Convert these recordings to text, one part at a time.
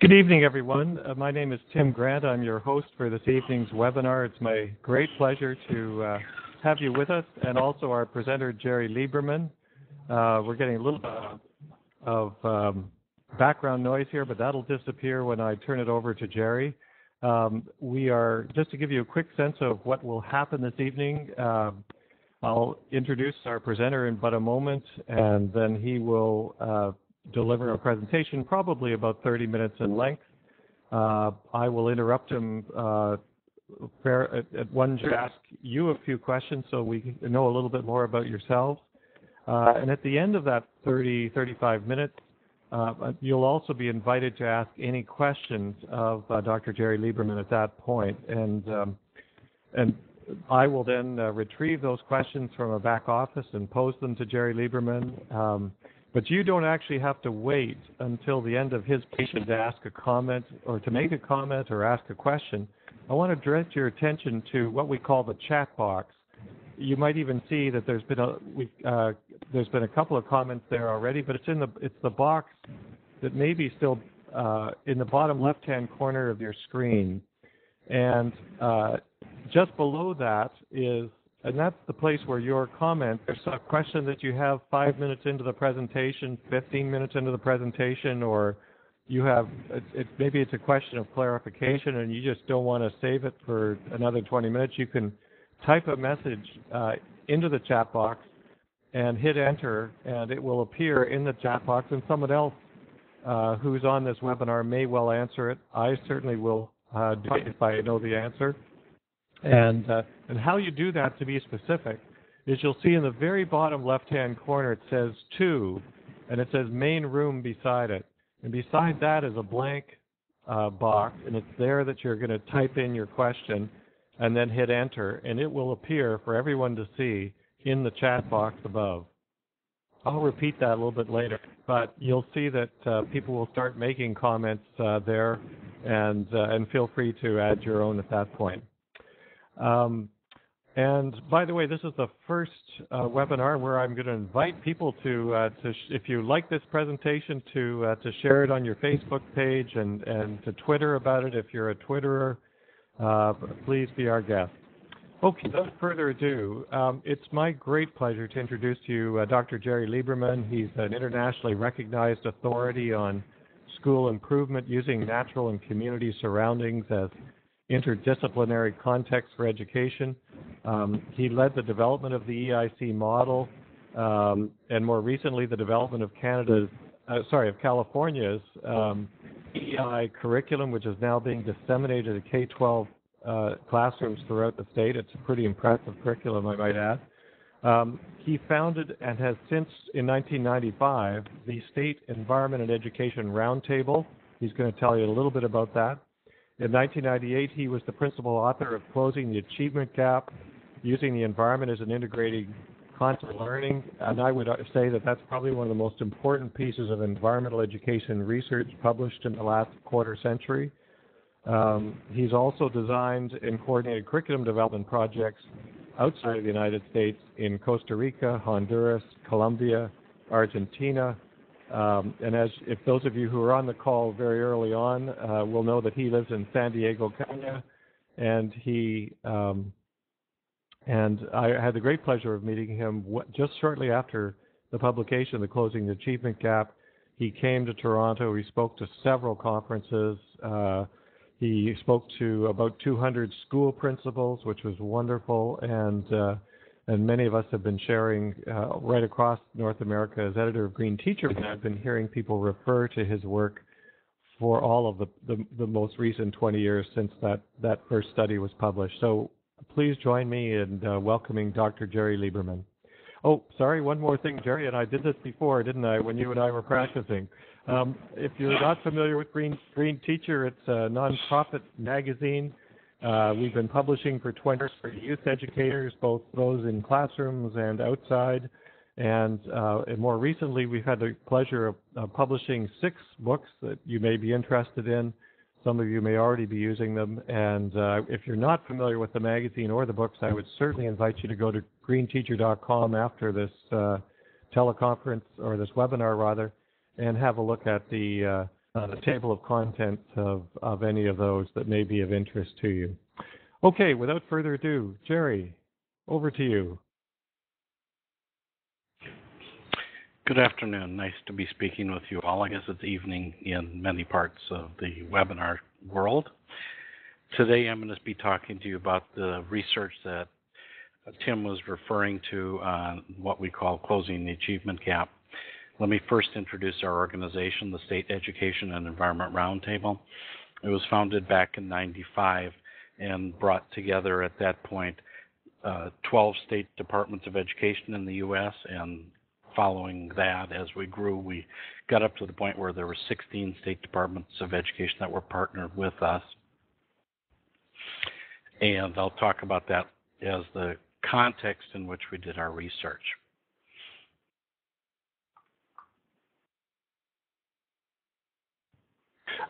Good evening, everyone. My name is Tim Grant. I'm your host for this evening's webinar. It's my great pleasure to have you with us, and also our presenter, Jerry Liberman. We're getting a little bit of background noise here, but that'll disappear when I turn it over to Jerry. We are, just to give you a quick sense of what will happen this evening, I'll introduce our presenter in but a moment, and then he will deliver a presentation, probably about 30 minutes in length. I will interrupt him at one to ask you a few questions so we know a little bit more about yourselves. And at the end of that 35 minutes, you'll also be invited to ask any questions of Dr. Jerry Liberman at that point. And I will then retrieve those questions from a back office and pose them to Jerry Liberman. But you don't actually have to wait until the end of his presentation to ask a comment or to make a comment or ask a question. I want to direct your attention to what we call the chat box. You might even see that there's been a couple of comments there already, but it's the box that may be still in the bottom left-hand corner of your screen. And just below that is, and that's the place where your comment, there's a question that you have 5 minutes into the presentation, 15 minutes into the presentation, or you have, maybe it's a question of clarification and you just don't want to save it for another 20 minutes. You can type a message into the chat box and hit enter, and it will appear in the chat box, and someone else who's on this webinar may well answer it. I certainly will do it if I know the answer. And how you do that, to be specific, is you'll see in the very bottom left-hand corner it says "to," and it says "main room" beside it. And beside that is a blank box, and it's there that you're going to type in your question and then hit enter, and it will appear for everyone to see in the chat box above. I'll repeat that a little bit later, but you'll see that people will start making comments there, and feel free to add your own at that point. And by the way, this is the first webinar where I'm going to invite people to if you like this presentation, to share it on your Facebook page and to Twitter about it. If you're a Twitterer, please be our guest. Okay, without further ado, it's my great pleasure to introduce to you Dr. Jerry Liberman. He's an internationally recognized authority on school improvement using natural and community surroundings as interdisciplinary context for education. He led the development of the EIC model, and more recently the development of California's EI curriculum, which is now being disseminated to K-12 classrooms throughout the state. It's a pretty impressive curriculum, I might add. He founded and has since, in 1995, the State Environment and Education Roundtable. He's going to tell you a little bit about that. In 1998, he was the principal author of Closing the Achievement Gap, Using the Environment as an Integrating Content Learning, and I would say that that's probably one of the most important pieces of environmental education research published in the last quarter century. He's also designed and coordinated curriculum development projects outside of the United States in Costa Rica, Honduras, Colombia, Argentina, and if those of you who are on the call very early on will know that he lives in San Diego, California, and I had the great pleasure of meeting him just shortly after the publication of the Closing the Achievement Gap. He came to Toronto. He spoke to several conferences. He spoke to about 200 school principals, which was wonderful, and many of us have been sharing right across North America as editor of Green Teacher. And I've been hearing people refer to his work for all of the most recent 20 years since that first study was published. So please join me in welcoming Dr. Jerry Liberman. Oh, sorry, one more thing, Jerry, and I did this before, didn't I, when you and I were practicing. If you're not familiar with Green Teacher, it's a nonprofit magazine. We've been publishing for 20 years for youth educators, both those in classrooms and outside. And more recently, we've had the pleasure of publishing 6 books that you may be interested in. Some of you may already be using them. And if you're not familiar with the magazine or the books, I would certainly invite you to go to greenteacher.com after this teleconference, or this webinar rather, and have a look at the the table of contents of any of those that may be of interest to you. Okay, without further ado, Jerry, over to you. Good afternoon. Nice to be speaking with you all. I guess it's evening in many parts of the webinar world. Today I'm going to be talking to you about the research that Tim was referring to on what we call closing the achievement gap. Let me first introduce our organization, the State Education and Environment Roundtable. It was founded back in '95 and brought together at that point 12 state departments of education in the U.S. and following that, as we grew, we got up to the point where there were 16 state departments of education that were partnered with us. And I'll talk about that as the context in which we did our research.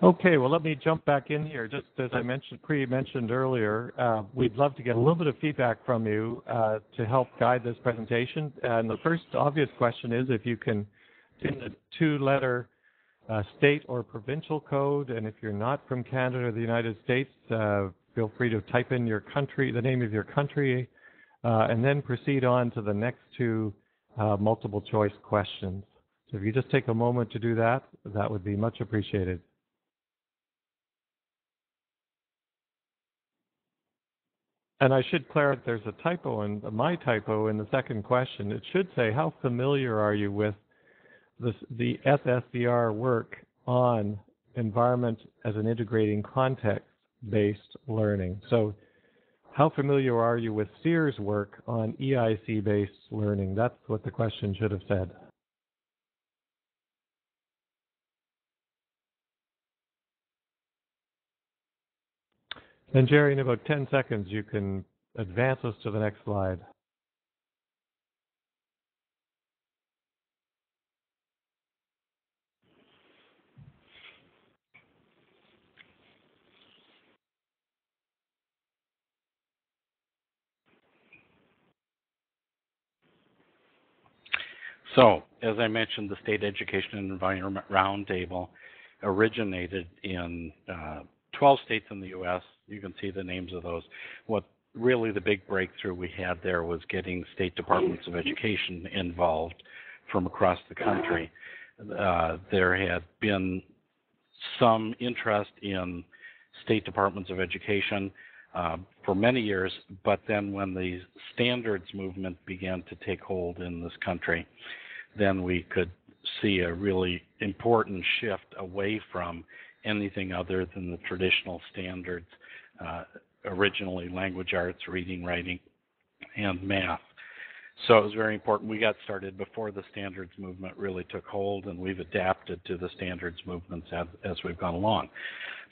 Okay, well, let me jump back in here. Just as I mentioned earlier, we'd love to get a little bit of feedback from you to help guide this presentation. And the first obvious question is if you can, in the two-letter state or provincial code, and if you're not from Canada or the United States, feel free to type in your country, the name of your country, and then proceed on to the next two multiple choice questions. So if you just take a moment to do that, that would be much appreciated. And I should clarify, there's a typo, my typo in the second question. It should say, how familiar are you with the SSDR work on environment as an integrating context-based learning? So how familiar are you with SEER's work on EIC-based learning? That's what the question should have said. And Jerry, in about 10 seconds, you can advance us to the next slide. So, as I mentioned, the State Education and Environment Roundtable originated in 12 states in the U.S. You can see the names of those. What really the big breakthrough we had there was getting state departments of education involved from across the country. There had been some interest in state departments of education for many years, but then when the standards movement began to take hold in this country, then we could see a really important shift away from anything other than the traditional standards, originally language arts, reading, writing, and math. So it was very important. We got started before the standards movement really took hold, and we've adapted to the standards movements as we've gone along.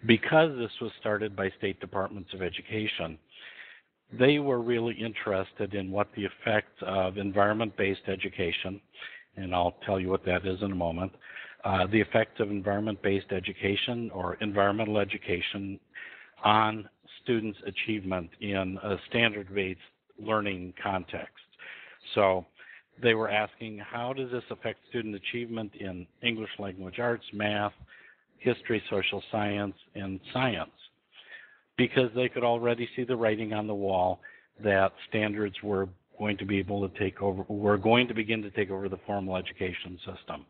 Because this was started by state departments of education, they were really interested in what the effects of environment-based education, and I'll tell you what that is in a moment, the effects of environment-based education or environmental education on students' achievement in a standard-based learning context. So they were asking, how does this affect student achievement in English language arts, math, history, social science, and science? Because they could already see the writing on the wall that standards were going to be able to take over, were going to begin to take over the formal education system.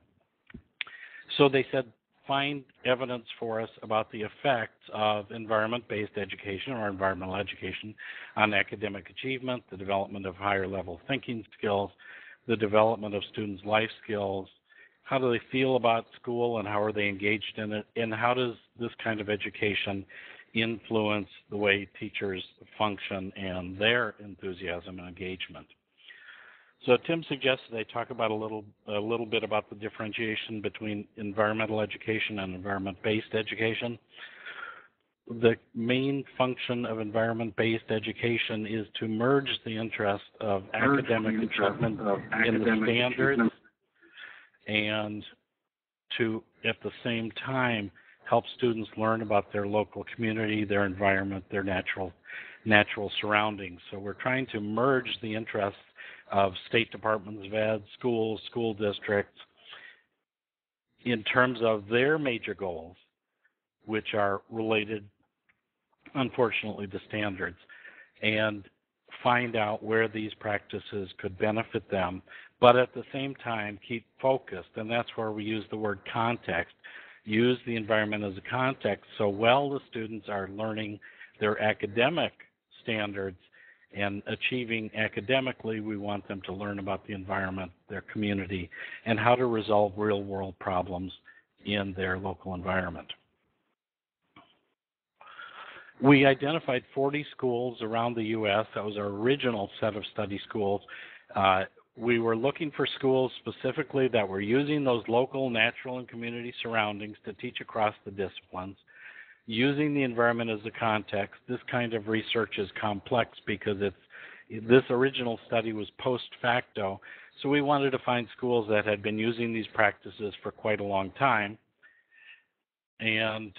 So they said, find evidence for us about the effects of environment-based education or environmental education on academic achievement, the development of higher level thinking skills, the development of students' life skills, how do they feel about school and how are they engaged in it, and how does this kind of education influence the way teachers function and their enthusiasm and engagement. So Tim suggested I talk about a little bit about the differentiation between environmental education and environment-based education. The main function of environment-based education is to merge the interest of academic achievement in the standards and to, at the same time, help students learn about their local community, their environment, their natural surroundings. So we're trying to merge the interests of state departments of ed, schools, school districts, in terms of their major goals, which are related, unfortunately, to standards, and find out where these practices could benefit them, but at the same time keep focused. And that's where we use the word context. Use the environment as a context. So while the students are learning their academic standards and achieving academically, we want them to learn about the environment, their community, and how to resolve real-world problems in their local environment. We identified 40 schools around the U.S. That was our original set of study schools. We were looking for schools specifically that were using those local, natural, and community surroundings to teach across the disciplines, using the environment as a context. This kind of research is complex because this original study was post facto, so we wanted to find schools that had been using these practices for quite a long time. And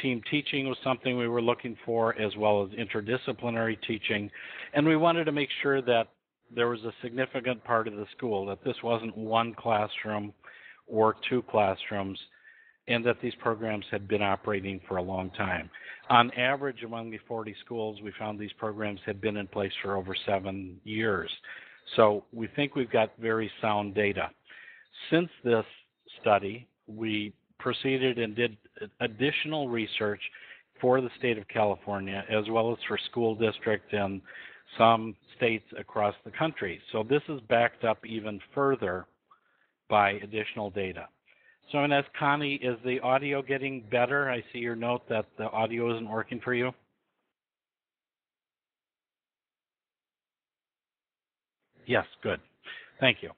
team teaching was something we were looking for, as well as interdisciplinary teaching. And we wanted to make sure that there was a significant part of the school, that this wasn't one classroom or two classrooms, and that these programs had been operating for a long time. On average, among the 40 schools, we found these programs had been in place for over 7 years. So we think we've got very sound data. Since this study, we proceeded and did additional research for the state of California, as well as for school districts and some states across the country. So this is backed up even further by additional data. So I'm going to ask Connie, is the audio getting better? I see your note that the audio isn't working for you. Yes, good. Thank you.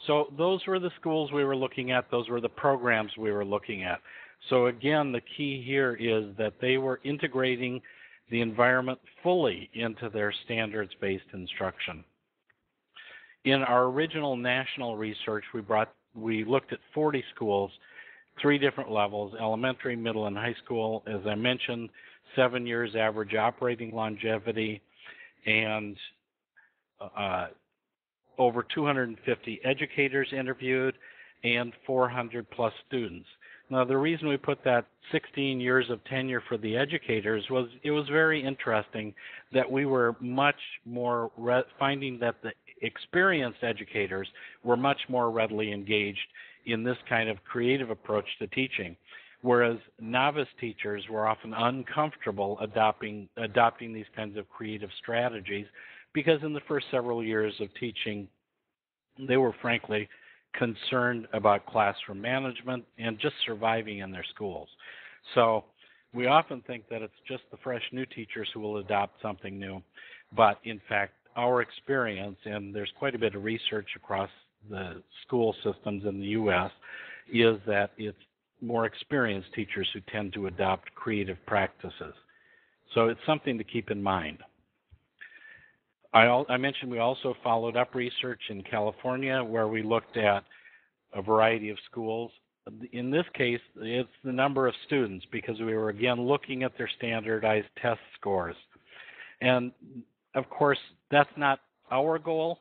So those were the schools we were looking at. Those were the programs we were looking at. So again, the key here is that they were integrating the environment fully into their standards-based instruction. In our original national research, we looked at 40 schools, 3 different levels: elementary, middle, and high school. As I mentioned, 7 years average operating longevity, and over 250 educators interviewed, and 400 plus students. Now, the reason we put that 16 years of tenure for the educators was it was very interesting that we were much more finding that the experienced educators were much more readily engaged in this kind of creative approach to teaching, whereas novice teachers were often uncomfortable adopting these kinds of creative strategies, because in the first several years of teaching, they were frankly concerned about classroom management and just surviving in their schools. So we often think that it's just the fresh new teachers who will adopt something new, but in fact, our experience, and there's quite a bit of research across the school systems in the U.S., is that it's more experienced teachers who tend to adopt creative practices. So it's something to keep in mind. I mentioned we also followed up research in California, where we looked at a variety of schools. In this case, it's the number of students, because we were again looking at their standardized test scores. And of course, that's not our goal.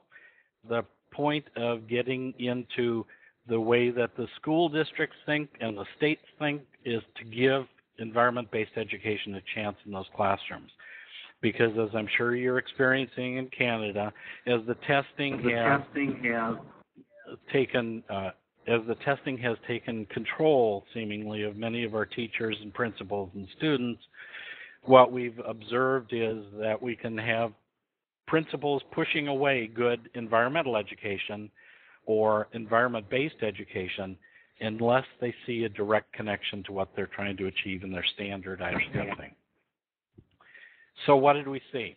The point of getting into the way that the school districts think and the states think is to give environment-based education a chance in those classrooms. Because as I'm sure you're experiencing in Canada, as the testing has taken control, seemingly, of many of our teachers and principals and students, what we've observed is that we can have principals pushing away good environmental education or environment-based education unless they see a direct connection to what they're trying to achieve in their standardized testing. So what did we see?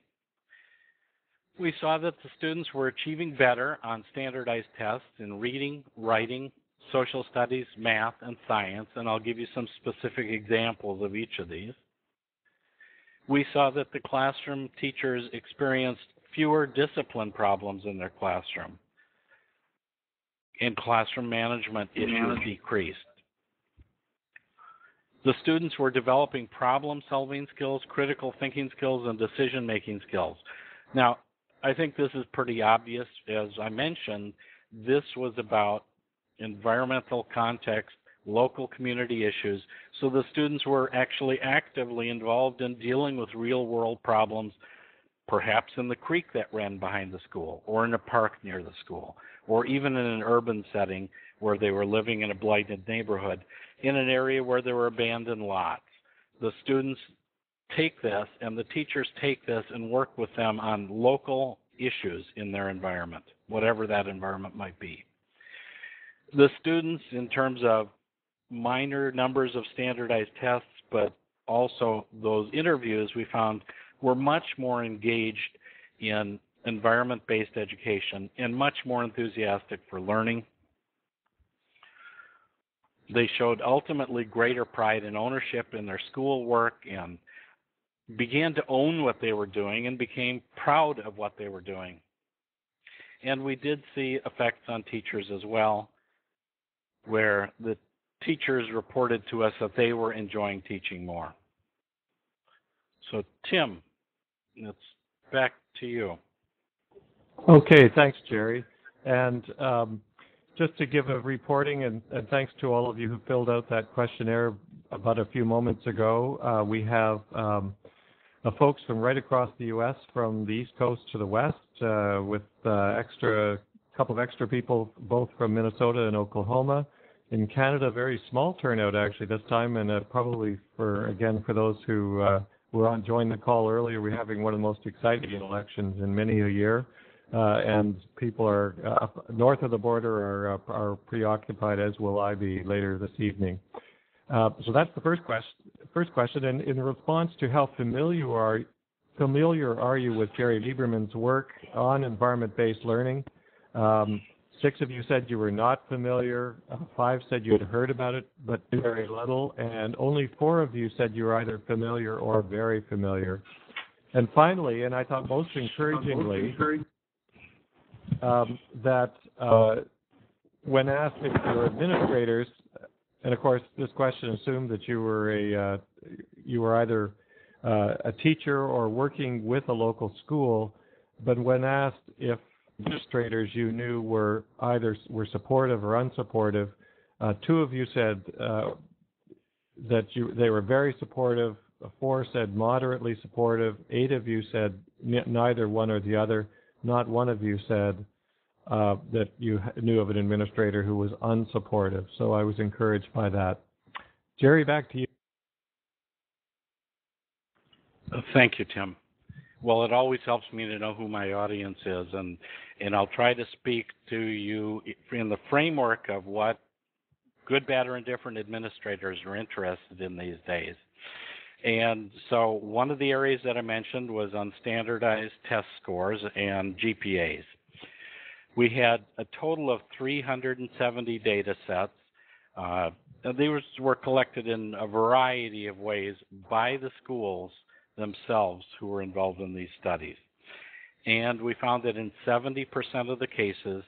We saw that the students were achieving better on standardized tests in reading, writing, social studies, math, and science, and I'll give you some specific examples of each of these. We saw that the classroom teachers experienced fewer discipline problems in their classroom, and classroom management issues decreased. The students were developing problem-solving skills, critical thinking skills, and decision-making skills. Now, I think this is pretty obvious. As I mentioned, this was about environmental context, local community issues, so the students were actually actively involved in dealing with real-world problems, perhaps in the creek that ran behind the school, or in a park near the school, or even in an urban setting where they were living in a blighted neighborhood, in an area where there were abandoned lots. The students take this, and the teachers take this and work with them on local issues in their environment, whatever that environment might be. The students, in terms of minor numbers of standardized tests, but also those interviews, we found were much more engaged in environment-based education and much more enthusiastic for learning. They showed ultimately greater pride and ownership in their schoolwork and began to own what they were doing and became proud of what they were doing. And we did see effects on teachers as well, where the teachers reported to us that they were enjoying teaching more. So, Tim, it's back to you. Okay, thanks, Jerry. And just to give a reporting, and thanks to all of you who filled out that questionnaire about a few moments ago, we have folks from right across the U.S., from the East Coast to the West, with couple of extra people, both from Minnesota and Oklahoma. In Canada, very small turnout actually this time, and probably for those who were joined the call earlier, we're having one of the most exciting elections in many a year, and people are up north of the border are preoccupied, as will I be later this evening. So that's the first question, and in response to how familiar are you with Jerry Liberman's work on environment-based learning? 6 of you said you were not familiar, 5 said you had heard about it, but very little, and only 4 of you said you were either familiar or very familiar. And finally, and I thought most encouragingly, that when asked if your administrators, and of course this question assumed that you were either a teacher or working with a local school, but when asked if administrators you knew were supportive or unsupportive, 2 of you said that they were very supportive, 4 said moderately supportive, 8 of you said neither one or the other. Not one of you said that you knew of an administrator who was unsupportive. So I was encouraged by that. Jerry, back to you. Thank you, Tim. Well, it always helps me to know who my audience is, and I'll try to speak to you in the framework of what good, bad, or indifferent administrators are interested in these days. And so one of the areas that I mentioned was on standardized test scores and GPAs. We had a total of 370 data sets. These were collected in a variety of ways by the schools themselves who were involved in these studies. And we found that in 70% of the cases,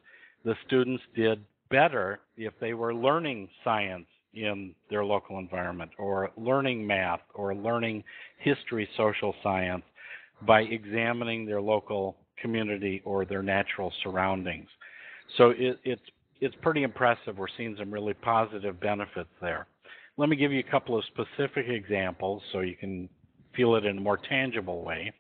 the students did better if they were learning science in their local environment, or learning math, or learning history, social science, by examining their local community or their natural surroundings. So it's pretty impressive. We're seeing some really positive benefits there. Let me give you a couple of specific examples so you can feel it in a more tangible way.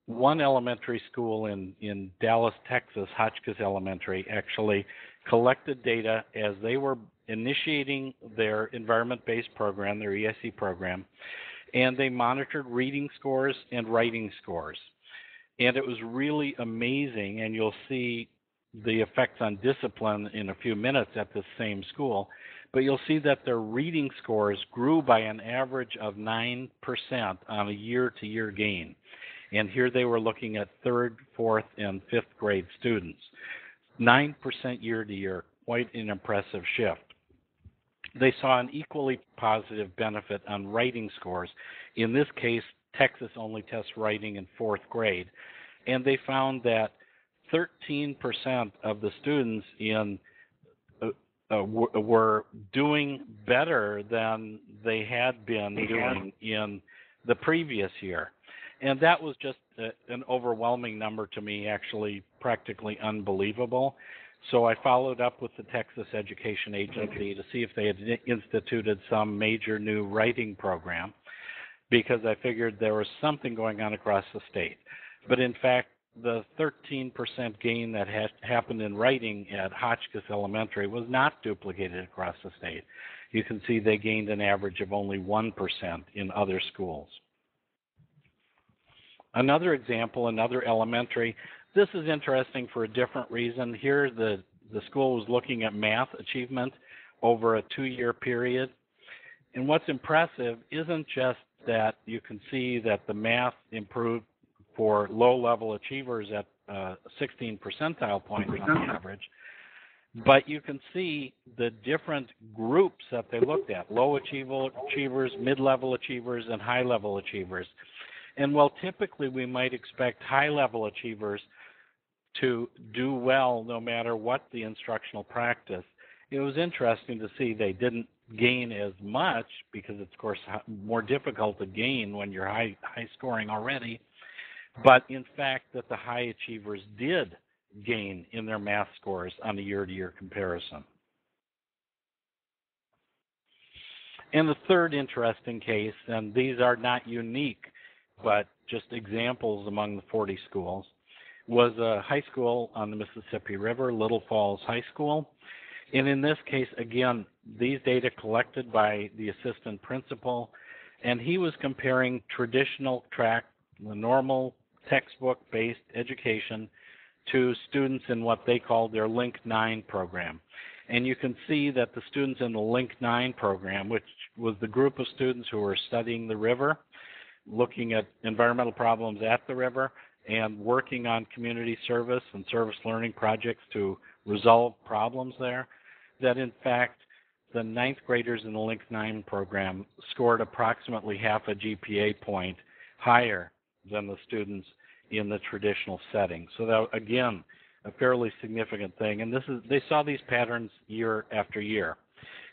One elementary school in Dallas, Texas, Hotchkiss Elementary, actually collected data as they were initiating their environment-based program, their EIC program, and they monitored reading scores and writing scores. And it was really amazing, and you'll see the effects on discipline in a few minutes at this same school, but you'll see that their reading scores grew by an average of 9% on a year-to-year gain. And here they were looking at 3rd, 4th, and 5th grade students. 9% year-to-year, quite an impressive shift. They saw an equally positive benefit on writing scores. In this case, Texas only tests writing in 4th grade, and they found that 13% of the students were doing better than they had been doing in the previous year. And that was just an overwhelming number to me, actually practically unbelievable. So I followed up with the Texas Education Agency to see if they had instituted some major new writing program, because I figured there was something going on across the state. But in fact, the 13% gain that had happened in writing at Hotchkiss Elementary was not duplicated across the state. You can see they gained an average of only 1% in other schools. Another example, another elementary. This is interesting for a different reason. Here, the school was looking at math achievement over a 2-year period. And what's impressive isn't just that you can see that the math improved for low-level achievers at 16 percentile points on average, but you can see the different groups that they looked at: low achievers, mid-level achievers, and high-level achievers. And while typically we might expect high-level achievers to do well no matter what the instructional practice, it was interesting to see they didn't gain as much, because it's, of course, more difficult to gain when you're high scoring already, but in fact that the high achievers did gain in their math scores on a year-to-year comparison. And the third interesting case, and these are not unique, but just examples among the 40 schools, was a high school on the Mississippi River, Little Falls High School. And in this case, again, these data collected by the assistant principal, and he was comparing traditional track, the normal textbook-based education, to students in what they called their Link 9 program. And you can see that the students in the Link 9 program, which was the group of students who were studying the river, looking at environmental problems at the river, and working on community service and service learning projects to resolve problems there, that in fact the 9th graders in the Link 9 program scored approximately half a GPA point higher than the students in the traditional setting. So that, again, a fairly significant thing. And they saw these patterns year after year.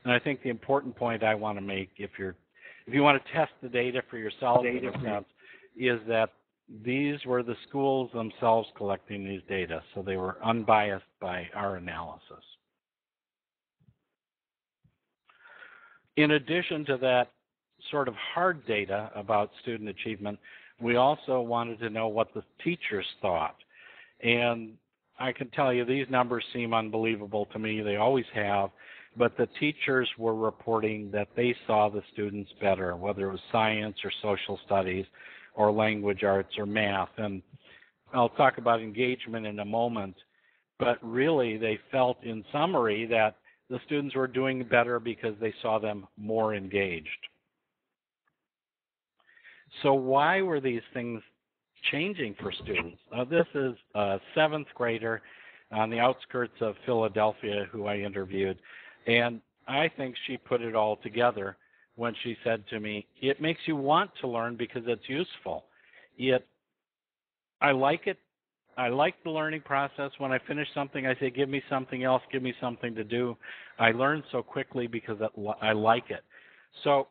And I think the important point I want to make, if you want to test the data for yourself, in a sense, is that these were the schools themselves collecting these data, so they were unbiased by our analysis. In addition to that sort of hard data about student achievement, we also wanted to know what the teachers thought. And I can tell you these numbers seem unbelievable to me. They always have. But the teachers were reporting that they saw the students better, whether it was science or social studies or language arts or math. And I'll talk about engagement in a moment. But really, they felt, in summary, that the students were doing better because they saw them more engaged. So why were these things changing for students? This is a 7th grader on the outskirts of Philadelphia who I interviewed, and I think she put it all together when she said to me, it makes you want to learn because it's useful. I like it. I like the learning process. When I finish something, I say, give me something else, give me something to do. I learn so quickly because I like it. So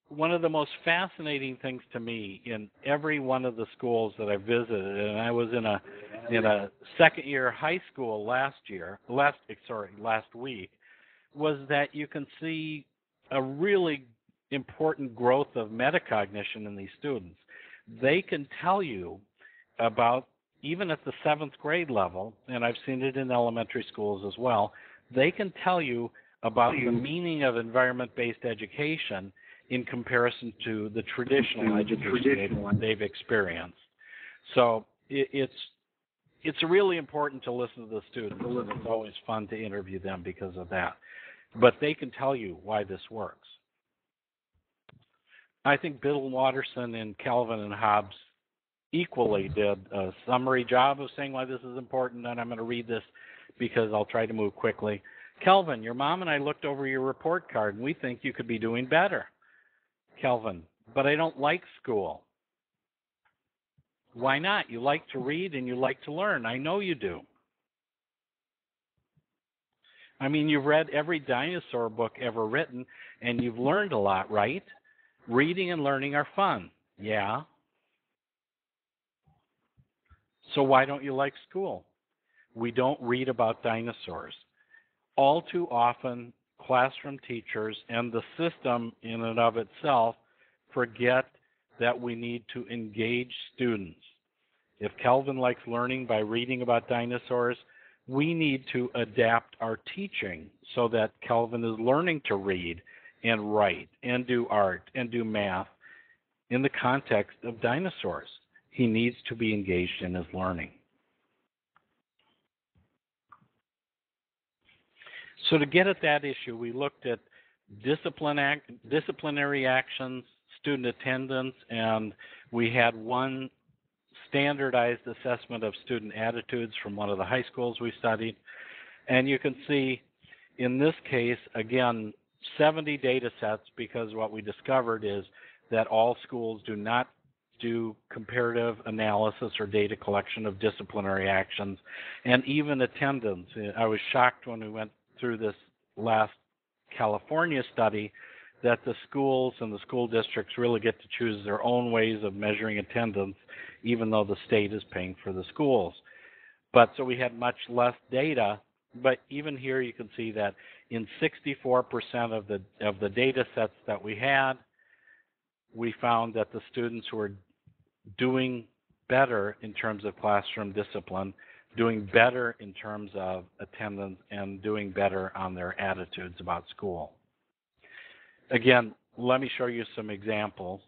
one of the most fascinating things to me in every one of the schools that I visited, and I was in a second-year high school last week, was that you can see a really important growth of metacognition in these students. They can tell you about, even at the 7th grade level, and I've seen it in elementary schools as well, they can tell you about the meaning of environment-based education in comparison to the traditional education they've experienced. So it's really important to listen to the students, and it's always fun to interview them because of that. But they can tell you why this works. I think Biddle Watterson and Calvin and Hobbs equally did a summary job of saying why this is important, and I'm going to read this because I'll try to move quickly. Kelvin, your mom and I looked over your report card, and we think you could be doing better. Kelvin, but I don't like school. Why not? You like to read and you like to learn. I know you do. I mean, you've read every dinosaur book ever written, and you've learned a lot, right? Reading and learning are fun. Yeah. So why don't you like school? we don't read about dinosaurs. All too often, classroom teachers and the system in and of itself forget that we need to engage students. If Kelvin likes learning by reading about dinosaurs, we need to adapt our teaching so that Kelvin is learning to read and write and do art and do math in the context of dinosaurs. He needs to be engaged in his learning. So to get at that issue, we looked at disciplinary actions, student attendance, and we had one standardized assessment of student attitudes from one of the high schools we studied. And you can see in this case, again, 70 data sets, because what we discovered is that all schools do not do comparative analysis or data collection of disciplinary actions, and even attendance. I was shocked when we went through this last California study that the schools and the school districts really get to choose their own ways of measuring attendance, even though the state is paying for the schools. But so we had much less data, but even here you can see that in 64% of the data sets that we had, we found that the students were doing better in terms of classroom discipline, doing better in terms of attendance, and doing better on their attitudes about school. Again, let me show you some examples.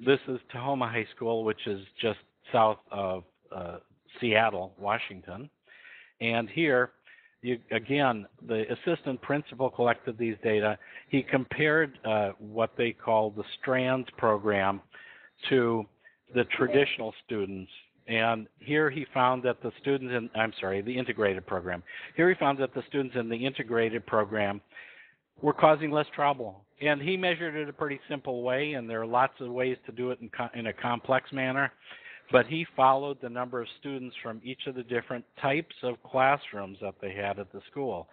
This is Tahoma High School, which is just south of Seattle, Washington. And here, again, the assistant principal collected these data. He compared what they call the Strands program to the traditional students. And here he found that the students in, the integrated program. Here he found that the students in the integrated program were causing less trouble. And he measured it in a pretty simple way, and there are lots of ways to do it in a complex manner. But he followed the number of students from each of the different types of classrooms that they had at the school.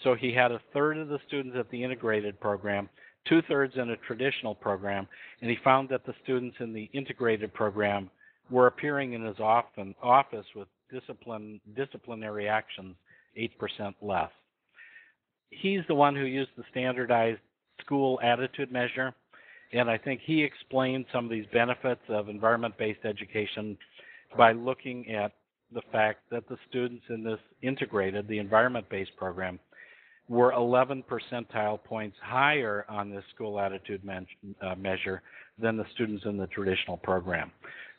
So he had a third of the students at the integrated program, two-thirds in a traditional program, and he found that the students in the integrated program were appearing in his office with disciplinary actions 8% less. He's the one who used the standardized school attitude measure, and I think he explained some of these benefits of environment-based education by looking at the fact that the students in this integrated, the environment-based program, were 11 percentile points higher on this school attitude measure than the students in the traditional program.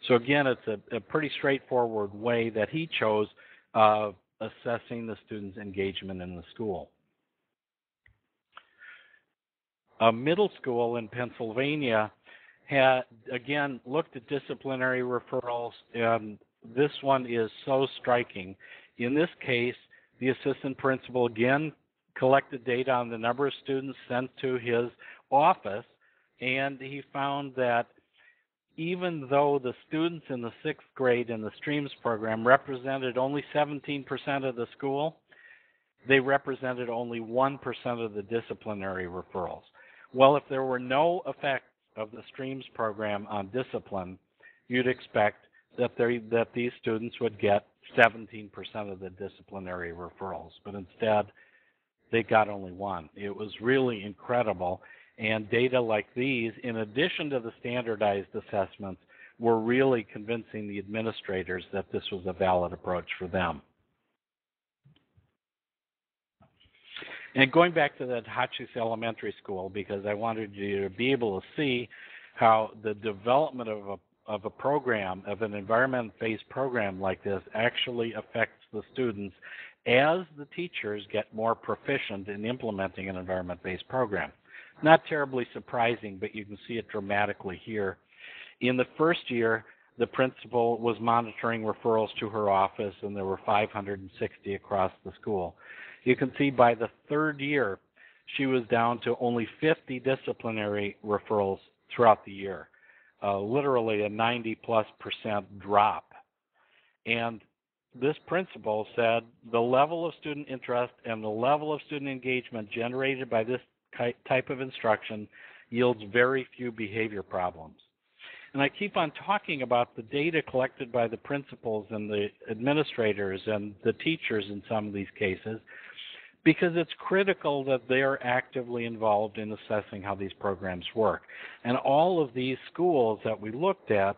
So again, it's a pretty straightforward way that he chose of assessing the students' engagement in the school. A middle school in Pennsylvania had, again, looked at disciplinary referrals, and this one is so striking. In this case, the assistant principal, again, collected data on the number of students sent to his office, and he found that even though the students in the 6th grade in the STREAMS program represented only 17% of the school, they represented only 1% of the disciplinary referrals. Well, if there were no effect of the STREAMS program on discipline, you'd expect that these students would get 17% of the disciplinary referrals, but instead they got only 1. It was really incredible, and data like these, in addition to the standardized assessments, were really convincing the administrators that this was a valid approach for them. And going back to that Hotchkiss Elementary School, because I wanted you to be able to see how the development of a program, of an environment-based program like this, actually affects the students as the teachers get more proficient in implementing an environment-based program. Not terribly surprising, but you can see it dramatically here. In the first year, the principal was monitoring referrals to her office, and there were 560 across the school. You can see by the third year, she was down to only 50 disciplinary referrals throughout the year, literally a 90+% drop. And this principal said the level of student interest and the level of student engagement generated by this type of instruction yields very few behavior problems. And I keep on talking about the data collected by the principals and the administrators and the teachers in some of these cases, because it's critical that they're actively involved in assessing how these programs work. And all of these schools that we looked at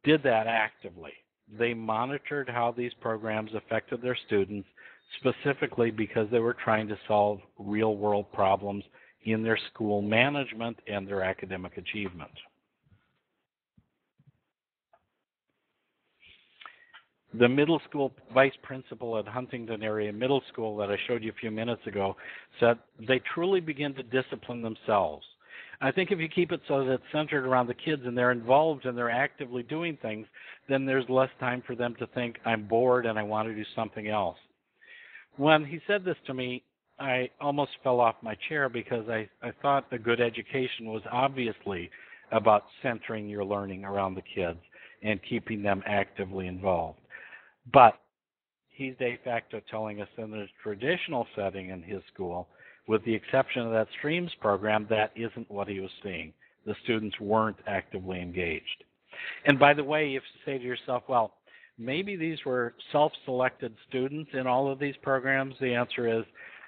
did that actively. They monitored how these programs affected their students, specifically because they were trying to solve real-world problems in their school management and their academic achievement. The middle school vice principal at Huntington Area Middle School that I showed you a few minutes ago said they truly begin to discipline themselves. I think if you keep it so that it's centered around the kids and they're involved and they're actively doing things, then there's less time for them to think, I'm bored and I want to do something else. When he said this to me, I almost fell off my chair because I thought a good education was obviously about centering your learning around the kids and keeping them actively involved. But he's de facto telling us in the traditional setting in his school, with the exception of that Streams program, that isn't what he was seeing. The students weren't actively engaged. And by the way, if you say to yourself, well, maybe these were self-selected students in all of these programs, the answer is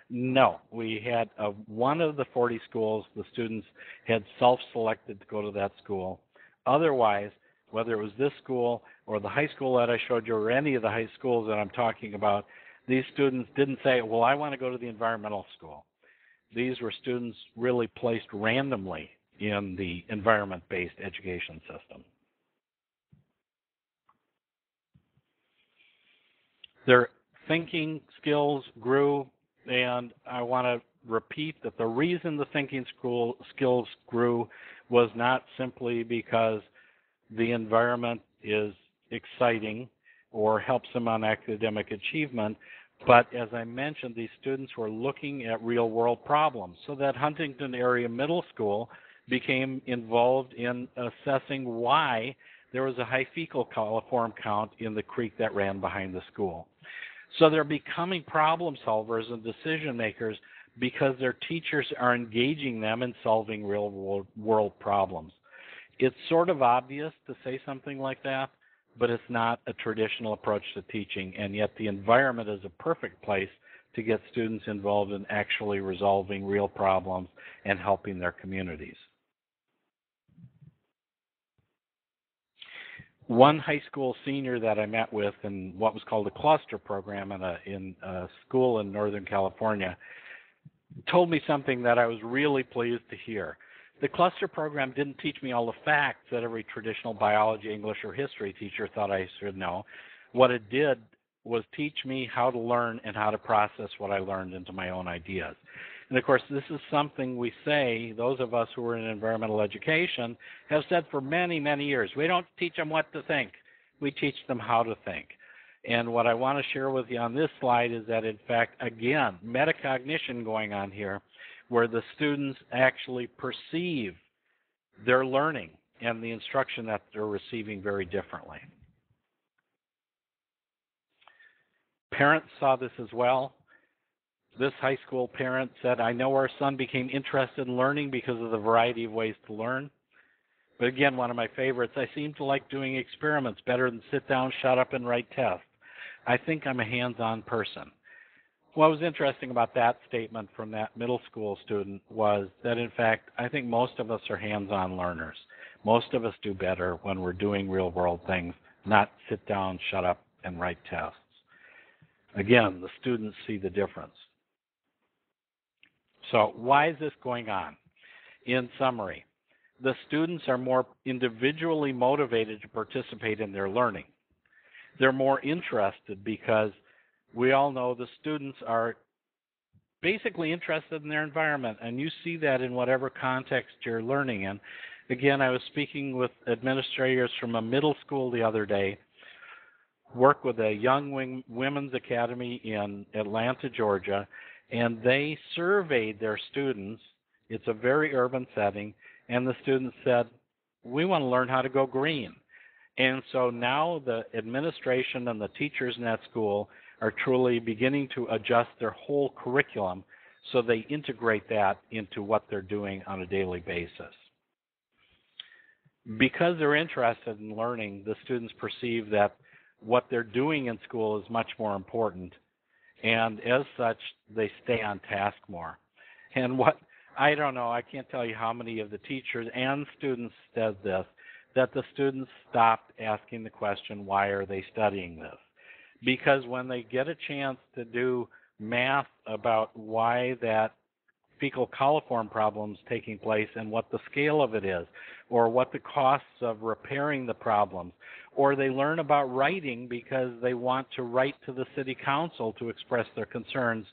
no. We had one of the 40 schools, the students had self-selected to go to that school. Otherwise, whether it was this school or the high school that I showed you or any of the high schools that I'm talking about, these students didn't say, well, I want to go to the environmental school. These were students really placed randomly in the environment-based education system. Their thinking skills grew, and I want to repeat that the reason the thinking skills grew was not simply because the environment is exciting or helps them on academic achievement, but as I mentioned, these students were looking at real-world problems. So that Huntington Area Middle School became involved in assessing why there was a high fecal coliform count in the creek that ran behind the school. So they're becoming problem solvers and decision makers because their teachers are engaging them in solving real-world problems. It's sort of obvious to say something like that, but it's not a traditional approach to teaching, and yet the environment is a perfect place to get students involved in actually resolving real problems and helping their communities. One high school senior that I met with in what was called a cluster program in a school in Northern California told me something that I was really pleased to hear. The cluster program didn't teach me all the facts that every traditional biology, English, or history teacher thought I should know. What it did was teach me how to learn and how to process what I learned into my own ideas. And of course, this is something we say, those of us who are in environmental education have said for many, many years. We don't teach them what to think. We teach them how to think. And what I want to share with you on this slide is that, in fact, again, metacognition going on here, where the students actually perceive their learning and the instruction that they're receiving very differently. Parents saw this as well. This high school parent said, I know our son became interested in learning because of the variety of ways to learn. But again, one of my favorites, I seem to like doing experiments better than sit down, shut up, and write tests. I think I'm a hands-on person. What was interesting about that statement from that middle school student was that, in fact, I think most of us are hands-on learners. Most of us do better when we're doing real-world things, not sit down, shut up, and write tests. Again, the students see the difference. So why is this going on? In summary, the students are more individually motivated to participate in their learning. They're more interested because we all know the students are basically interested in their environment, and you see that in whatever context you're learning in. Again, I was speaking with administrators from a middle school the other day, work with a young women's academy in Atlanta, Georgia, and they surveyed their students. It's a very urban setting, and the students said, we want to learn how to go green. And so now the administration and the teachers in that school are truly beginning to adjust their whole curriculum so they integrate that into what they're doing on a daily basis. Because they're interested in learning, the students perceive that what they're doing in school is much more important. And as such, they stay on task more. And I don't know, I can't tell you how many of the teachers and students said this, that the students stopped asking the question, why are they studying this? Because when they get a chance to do math about why that fecal coliform problem is taking place and what the scale of it is, or what the costs of repairing the problems, or they learn about writing because they want to write to the city council to express their concerns,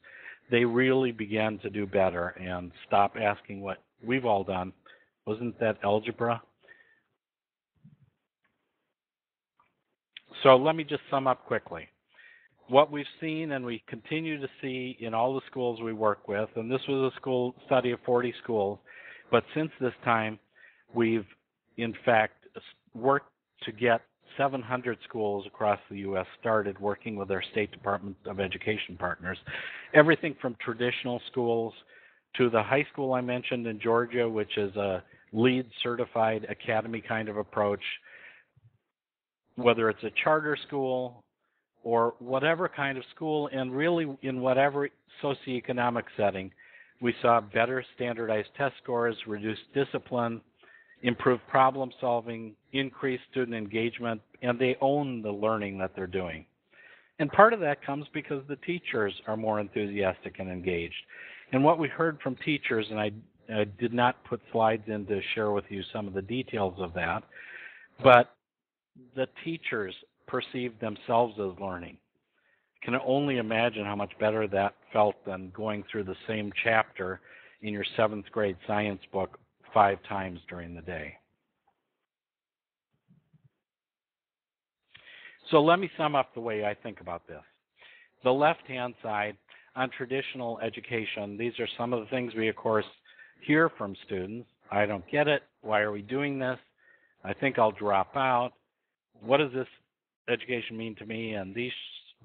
they really begin to do better and stop asking what we've all done. Wasn't that algebra? So let me just sum up quickly. What we've seen and we continue to see in all the schools we work with, and this was a school study of 40 schools, but since this time, we've in fact worked to get 700 schools across the U.S. started working with our State Department of Education partners. Everything from traditional schools to the high school I mentioned in Georgia, which is a LEED certified academy kind of approach, whether it's a charter school or whatever kind of school, and really in whatever socioeconomic setting, we saw better standardized test scores, reduced discipline, improved problem solving, increased student engagement, and they own the learning that they're doing. And part of that comes because the teachers are more enthusiastic and engaged. And what we heard from teachers, and I did not put slides in to share with you some of the details of that, but the teachers perceived themselves as learning. I can only imagine how much better that felt than going through the same chapter in your 7th grade science book 5 times during the day. So let me sum up the way I think about this. The left-hand side, on traditional education, these are some of the things we, of course, hear from students. I don't get it. Why are we doing this? I think I'll drop out. What does this education mean to me? And these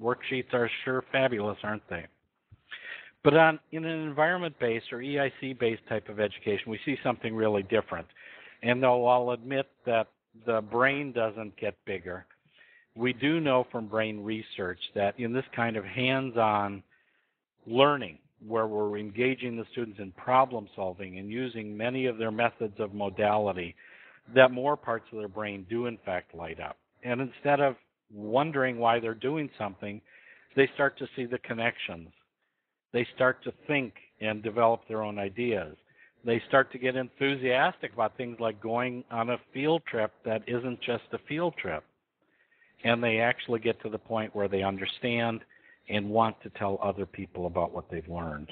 worksheets are sure fabulous, aren't they? But in an environment-based or EIC-based type of education, we see something really different. And though I'll admit that the brain doesn't get bigger, we do know from brain research that in this kind of hands-on learning, where we're engaging the students in problem solving and using many of their methods of modality, that more parts of their brain do in fact light up. And instead of wondering why they're doing something, they start to see the connections. They start to think and develop their own ideas. They start to get enthusiastic about things like going on a field trip that isn't just a field trip. And they actually get to the point where they understand and want to tell other people about what they've learned.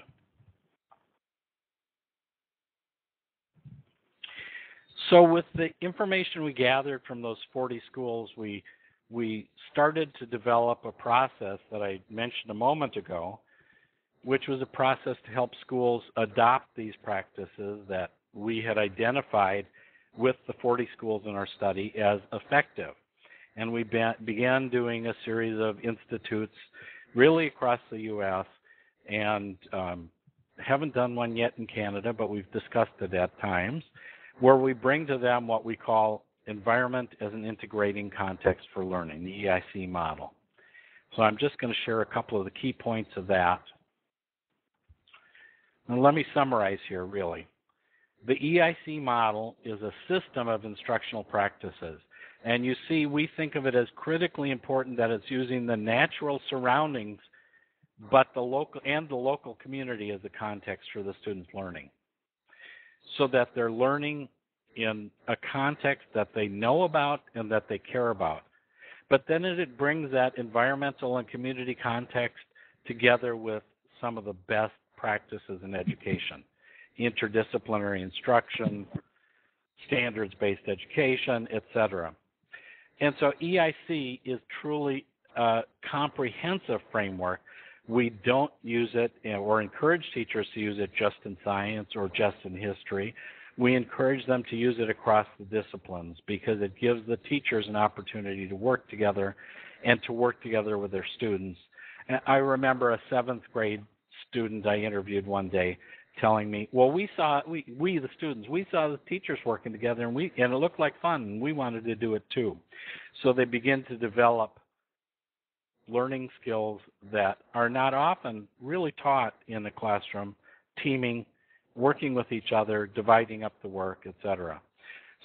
So with the information we gathered from those 40 schools, we started to develop a process that I mentioned a moment ago, which was a process to help schools adopt these practices that we had identified with the 40 schools in our study as effective. And we began doing a series of institutes really across the U.S. and haven't done one yet in Canada, but we've discussed it at times, where we bring to them what we call environment as an integrating context for learning, the EIC model. So I'm just going to share a couple of the key points of that. And let me summarize here, really. The EIC model is a system of instructional practices. And you see, we think of it as critically important that it's using the natural surroundings, but the local community as a context for the students' learning, so that they're learning in a context that they know about and that they care about. But then it brings that environmental and community context together with some of the best practices in education, interdisciplinary instruction, standards-based education, etc. And so EIC is truly a comprehensive framework. We don't use it or encourage teachers to use it just in science or just in history. We encourage them to use it across the disciplines because it gives the teachers an opportunity to work together and to work together with their students. And I remember a 7th grade student I interviewed one day telling me, well, we the students, we saw the teachers working together, and it looked like fun, and we wanted to do it too. So they begin to develop learning skills that are not often really taught in the classroom: teaming, working with each other, dividing up the work, etc.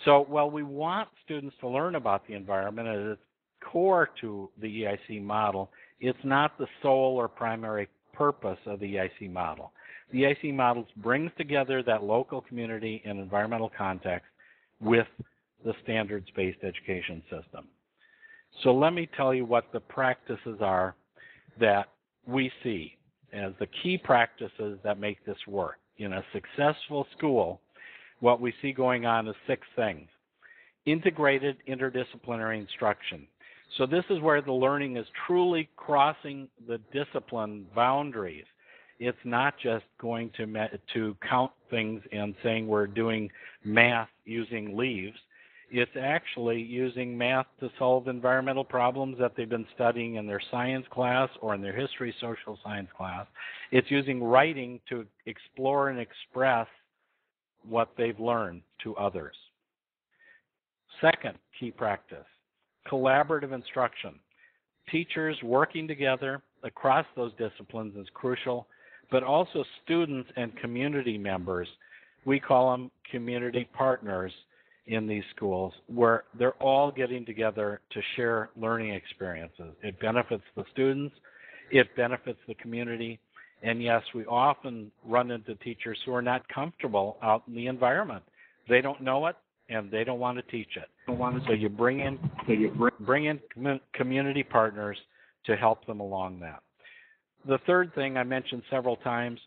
So while we want students to learn about the environment as it's core to the EIC model, it's not the sole or primary purpose of the EIC model. The EIC model brings together that local community and environmental context with the standards-based education system. So let me tell you what the practices are that we see as the key practices that make this work. In a successful school, what we see going on is 6 things. Integrated interdisciplinary instruction. So this is where the learning is truly crossing the discipline boundaries. It's not just going to count things and saying we're doing math using leaves. It's actually using math to solve environmental problems that they've been studying in their science class or in their history social science class. It's using writing to explore and express what they've learned to others. Second key practice, collaborative instruction. Teachers working together across those disciplines is crucial, but also students and community members. We call them community partners in these schools, where they're all getting together to share learning experiences. It benefits the students, it benefits the community, and yes, we often run into teachers who are not comfortable out in the environment. They don't know it, and they don't want to teach it. So you bring in community partners to help them along that. The third thing I mentioned several times,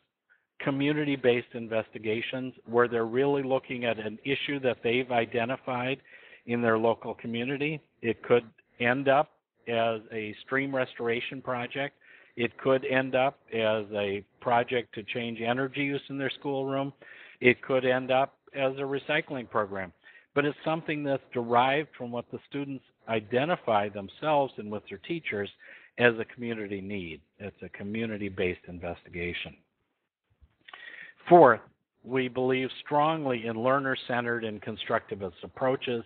community-based investigations, where they're really looking at an issue that they've identified in their local community. It could end up as a stream restoration project. It could end up as a project to change energy use in their schoolroom. It could end up as a recycling program. But it's something that's derived from what the students identify themselves and with their teachers as a community need. It's a community-based investigation. Fourth, we believe strongly in learner-centered and constructivist approaches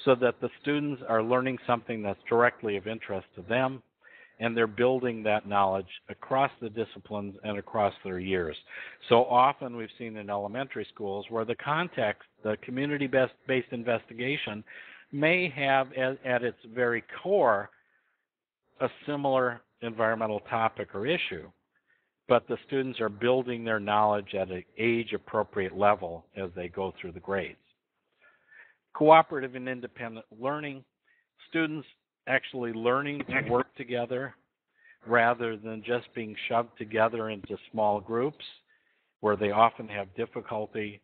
so that the students are learning something that's directly of interest to them, and they're building that knowledge across the disciplines and across their years. So often we've seen in elementary schools where the context, the community-based investigation, may have at its very core a similar environmental topic or issue, but the students are building their knowledge at an age-appropriate level as they go through the grades. Cooperative and independent learning, students actually learning to work together rather than just being shoved together into small groups where they often have difficulty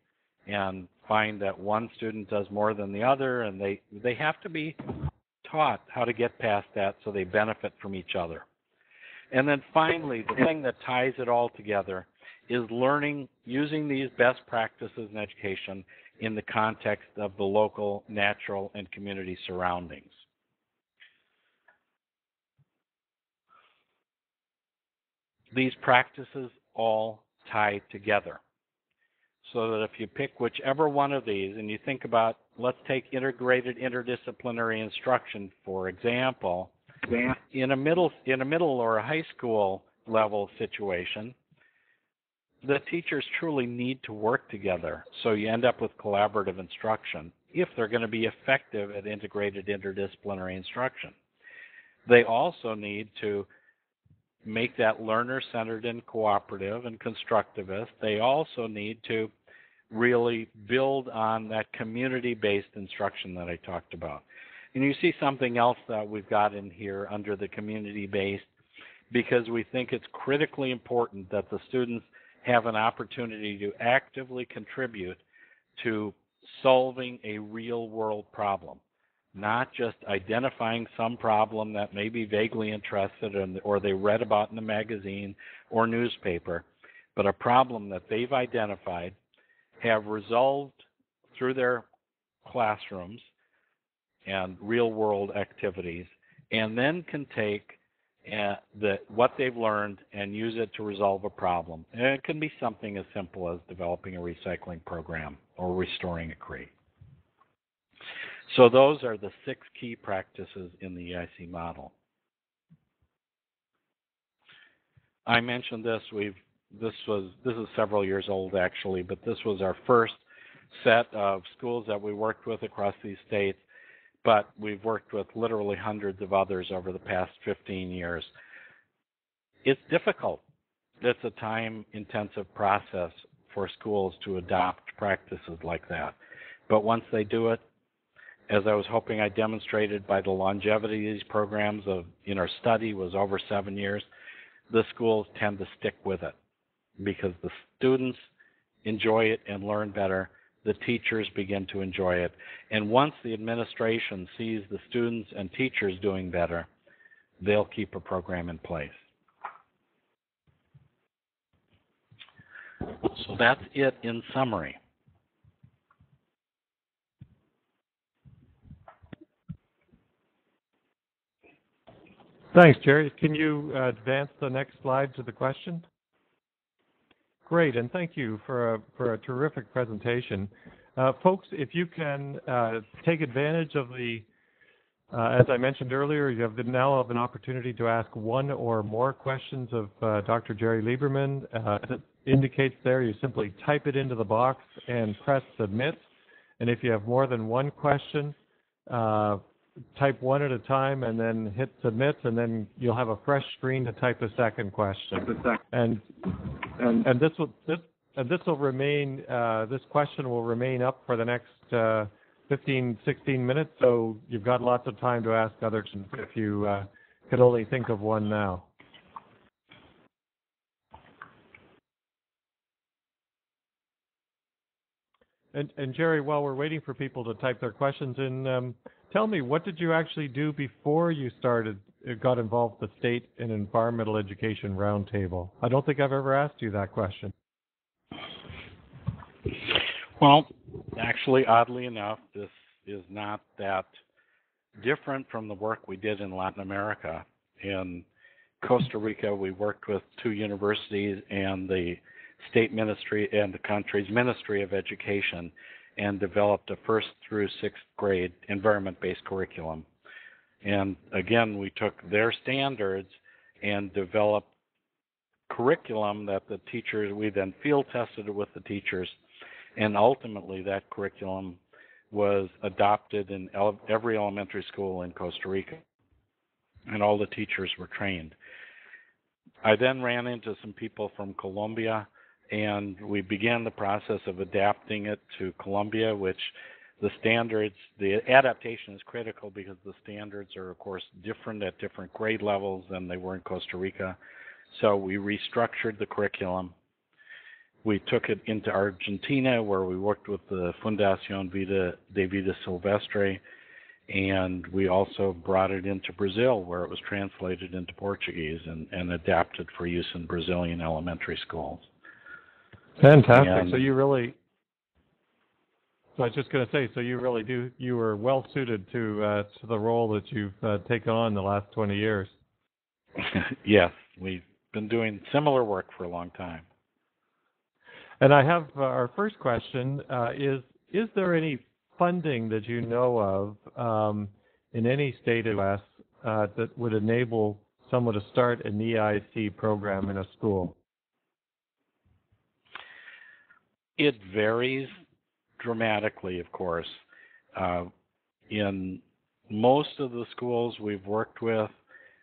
and find that one student does more than the other, and they have to be taught how to get past that so they benefit from each other. And then finally, the thing that ties it all together is learning, using these best practices in education in the context of the local, natural, and community surroundings. These practices all tie together. So that if you pick whichever one of these and you think about, let's take integrated interdisciplinary instruction, for example, in a middle or a high school level situation, the teachers truly need to work together. So you end up with collaborative instruction if they're going to be effective at integrated interdisciplinary instruction. They also need to make that learner-centered and cooperative and constructivist. They also need to really build on that community-based instruction that I talked about. And you see something else that we've got in here under the community-based, because we think it's critically important that the students have an opportunity to actively contribute to solving a real-world problem, not just identifying some problem that may be vaguely interested in or they read about in a magazine or newspaper, but a problem that they've identified, have resolved through their classrooms and real-world activities, and then can take what they've learned and use it to resolve a problem. And it can be something as simple as developing a recycling program or restoring a creek. So those are the 6 key practices in the EIC model. I mentioned this. This is several years old actually, but this was our first set of schools that we worked with across these states. But we've worked with literally hundreds of others over the past 15 years. It's difficult. It's a time-intensive process for schools to adopt practices like that. But once they do it, as I was hoping I demonstrated by the longevity of these programs in our study was over 7 years, the schools tend to stick with it because the students enjoy it and learn better. The teachers begin to enjoy it. And once the administration sees the students and teachers doing better, they'll keep a program in place. So that's it in summary. Thanks, Jerry. Can you advance the next slide to the question? Great, and thank you for a terrific presentation. Folks, if you can take advantage of the, as I mentioned earlier, you now have an opportunity to ask one or more questions of Dr. Jerry Liberman. As it indicates there, you simply type it into the box and press submit. And if you have more than one question, type one at a time and then hit submit, and then you'll have a fresh screen to type a second question. And this will remain. This question will remain up for the next 15, 16 minutes. So you've got lots of time to ask others if you could only think of one now. And Jerry, while we're waiting for people to type their questions in, tell me, what did you actually do before you got involved with the State and Environmental Education Roundtable? I don't think I've ever asked you that question. Well, actually, oddly enough, this is not that different from the work we did in Latin America. In Costa Rica, we worked with 2 universities and the state ministry and the country's Ministry of Education and developed a 1st through 6th grade environment-based curriculum. And again, we took their standards and developed curriculum that the teachers, we then field tested it with the teachers, and ultimately that curriculum was adopted in every elementary school in Costa Rica, and all the teachers were trained. I then ran into some people from Colombia, and we began the process of adapting it to Colombia, which the standards, the adaptation is critical because the standards are, of course, different at different grade levels than they were in Costa Rica. So we restructured the curriculum. We took it into Argentina, where we worked with the Fundación de Vida Silvestre, and we also brought it into Brazil, where it was translated into Portuguese and adapted for use in Brazilian elementary schools. Fantastic. So I was just going to say, so you were well suited to the role that you've taken on the last 20 years. Yes, we've been doing similar work for a long time. And I have our first question is there any funding that you know of in any state in the U.S. that would enable someone to start an EIC program in a school? It varies dramatically, of course. In most of the schools we've worked with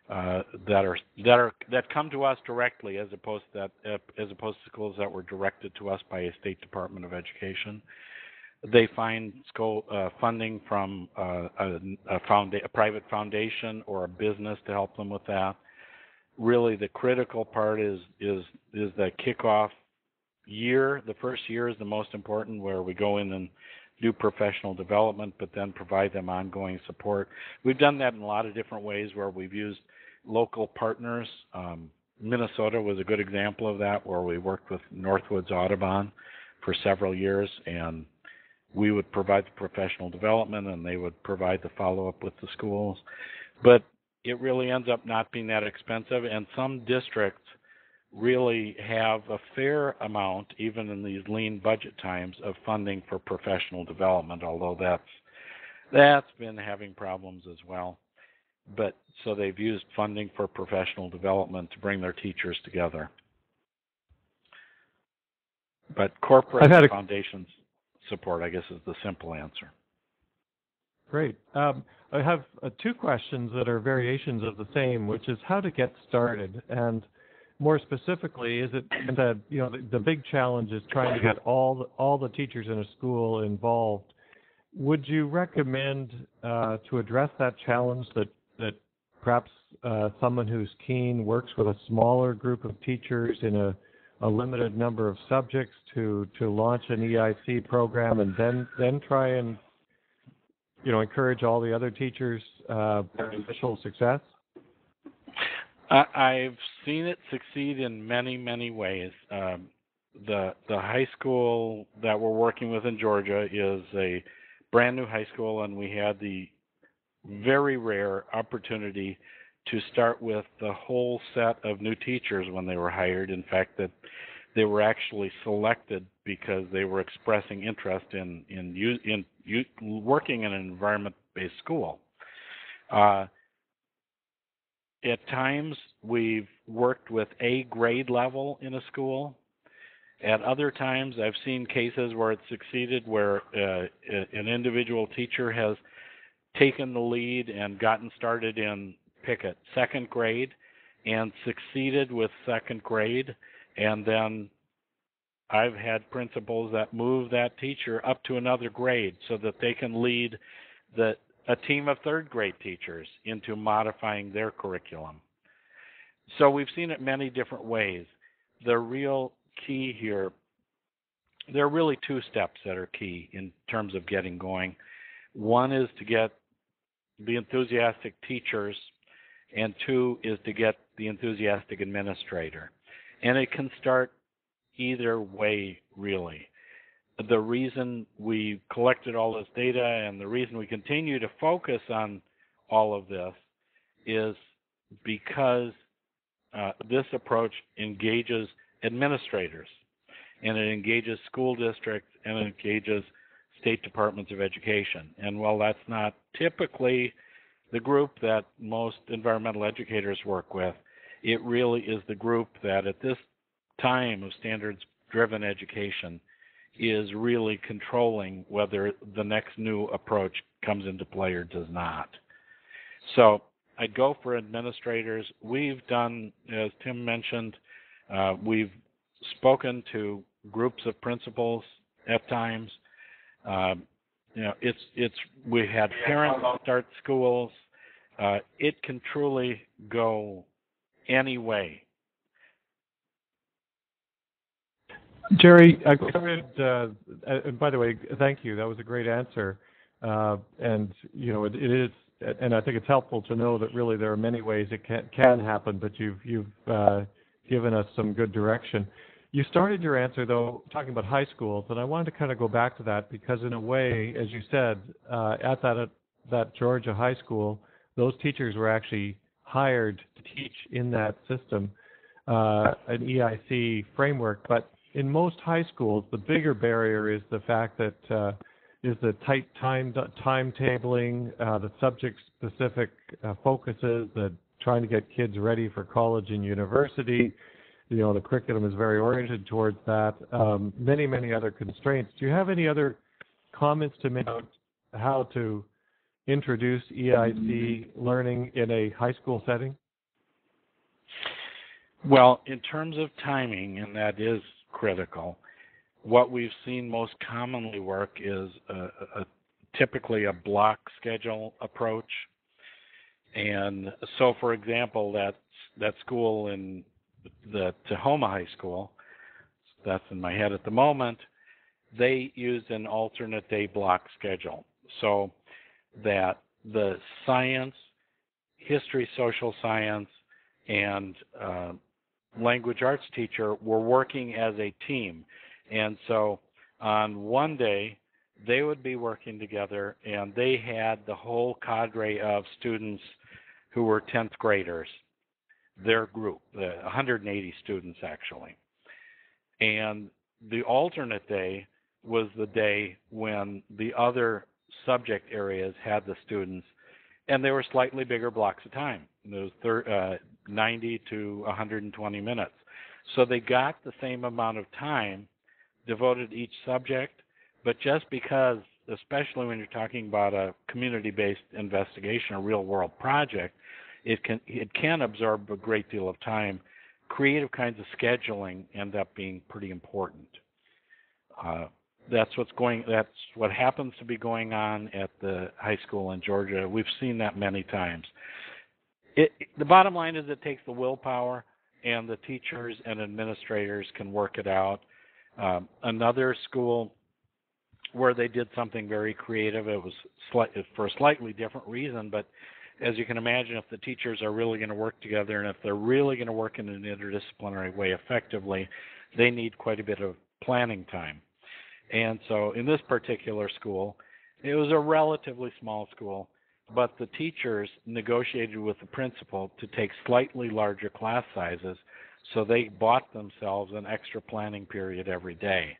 that come to us directly, as opposed to schools that were directed to us by a State Department of Education, they find school funding from a private foundation or a business to help them with that. Really, the critical part is the kickoff year. The first year is the most important, where we go in and do professional development, but then provide them ongoing support. We've done that in a lot of different ways, where we've used local partners. Minnesota was a good example of that, where we worked with Northwoods Audubon for several years, and we would provide the professional development and they would provide the follow-up with the schools. But it really ends up not being that expensive, and some districts really have a fair amount, even in these lean budget times, of funding for professional development, although that's been having problems as well. But so they've used funding for professional development to bring their teachers together. But corporate foundations support, I guess, is the simple answer. Great. I have two questions that are variations of the same, which is how to get started, and more specifically, is it that the big challenge is trying to get all the teachers in a school involved. Would you recommend to address that challenge that perhaps someone who's keen works with a smaller group of teachers in a limited number of subjects to launch an EIC program, and then try and encourage all the other teachers for initial success? I've seen it succeed in many, many ways. The high school that we're working with in Georgia is a brand new high school, and we had the very rare opportunity to start with the whole set of new teachers when they were hired. In fact, that they were actually selected because they were expressing interest in working in an environment-based school. At times, we've worked with a grade level in a school. At other times, I've seen cases where it's succeeded, where an individual teacher has taken the lead and gotten started in, pick it, second grade, and succeeded with second grade. And then I've had principals that move that teacher up to another grade so that they can lead a team of third grade teachers into modifying their curriculum. So we've seen it many different ways. The real key here, there are really two steps that are key in terms of getting going. One is to get the enthusiastic teachers, and two is to get the enthusiastic administrator. And it can start either way, really. The reason we collected all this data and the reason we continue to focus on all of this is because this approach engages administrators, and it engages school districts, and it engages state departments of education. And while that's not typically the group that most environmental educators work with, it really is the group that at this time of standards-driven education is really controlling whether the next new approach comes into play or does not. So I'd go for administrators. We've done, as Tim mentioned, we've spoken to groups of principals at times. We had parents start schools. It can truly go any way. Jerry, and by the way, thank you. That was a great answer. And it is, and I think it's helpful to know that really there are many ways it can happen. But you've given us some good direction. You started your answer though talking about high schools, and I wanted to kind of go back to that because in a way, as you said, at that Georgia high school, those teachers were actually hired to teach in that system, an EIC framework, but in most high schools, the bigger barrier is the fact that is the tight timetabling, the subject-specific focuses, the trying to get kids ready for college and university. The curriculum is very oriented towards that. Many other constraints. Do you have any other comments to make about how to introduce EIC learning in a high school setting? Well, in terms of timing, and that is critical, what we've seen most commonly work is typically a block schedule approach. And so, for example, that school in the Tahoma High School, that's in my head at the moment, they used an alternate day block schedule so that the science, history, social science, and language arts teacher were working as a team. And so on one day, they would be working together, and they had the whole cadre of students who were 10th graders, their group, 180 students actually. And the alternate day was the day when the other subject areas had the students, and they were slightly bigger blocks of time. It was 90 to 120 minutes. So they got the same amount of time devoted to each subject, but just because, especially when you're talking about a community-based investigation, a real-world project, it can absorb a great deal of time. Creative kinds of scheduling end up being pretty important. That's what happens to be going on at the high school in Georgia. We've seen that many times. The bottom line is it takes the willpower, and the teachers and administrators can work it out. Another school where they did something very creative, it was for a slightly different reason, but as you can imagine, if the teachers are really going to work together and if they're really going to work in an interdisciplinary way effectively, they need quite a bit of planning time. And so in this particular school, it was a relatively small school, but the teachers negotiated with the principal to take slightly larger class sizes, so they bought themselves an extra planning period every day.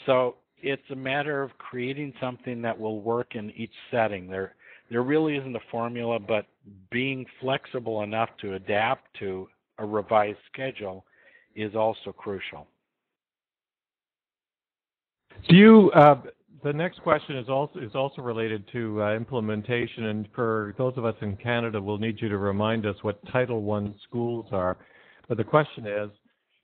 So it's a matter of creating something that will work in each setting. There really isn't a formula, but being flexible enough to adapt to a revised schedule is also crucial. The next question is also related to implementation, and for those of us in Canada, we'll need you to remind us what Title I schools are. But the question is,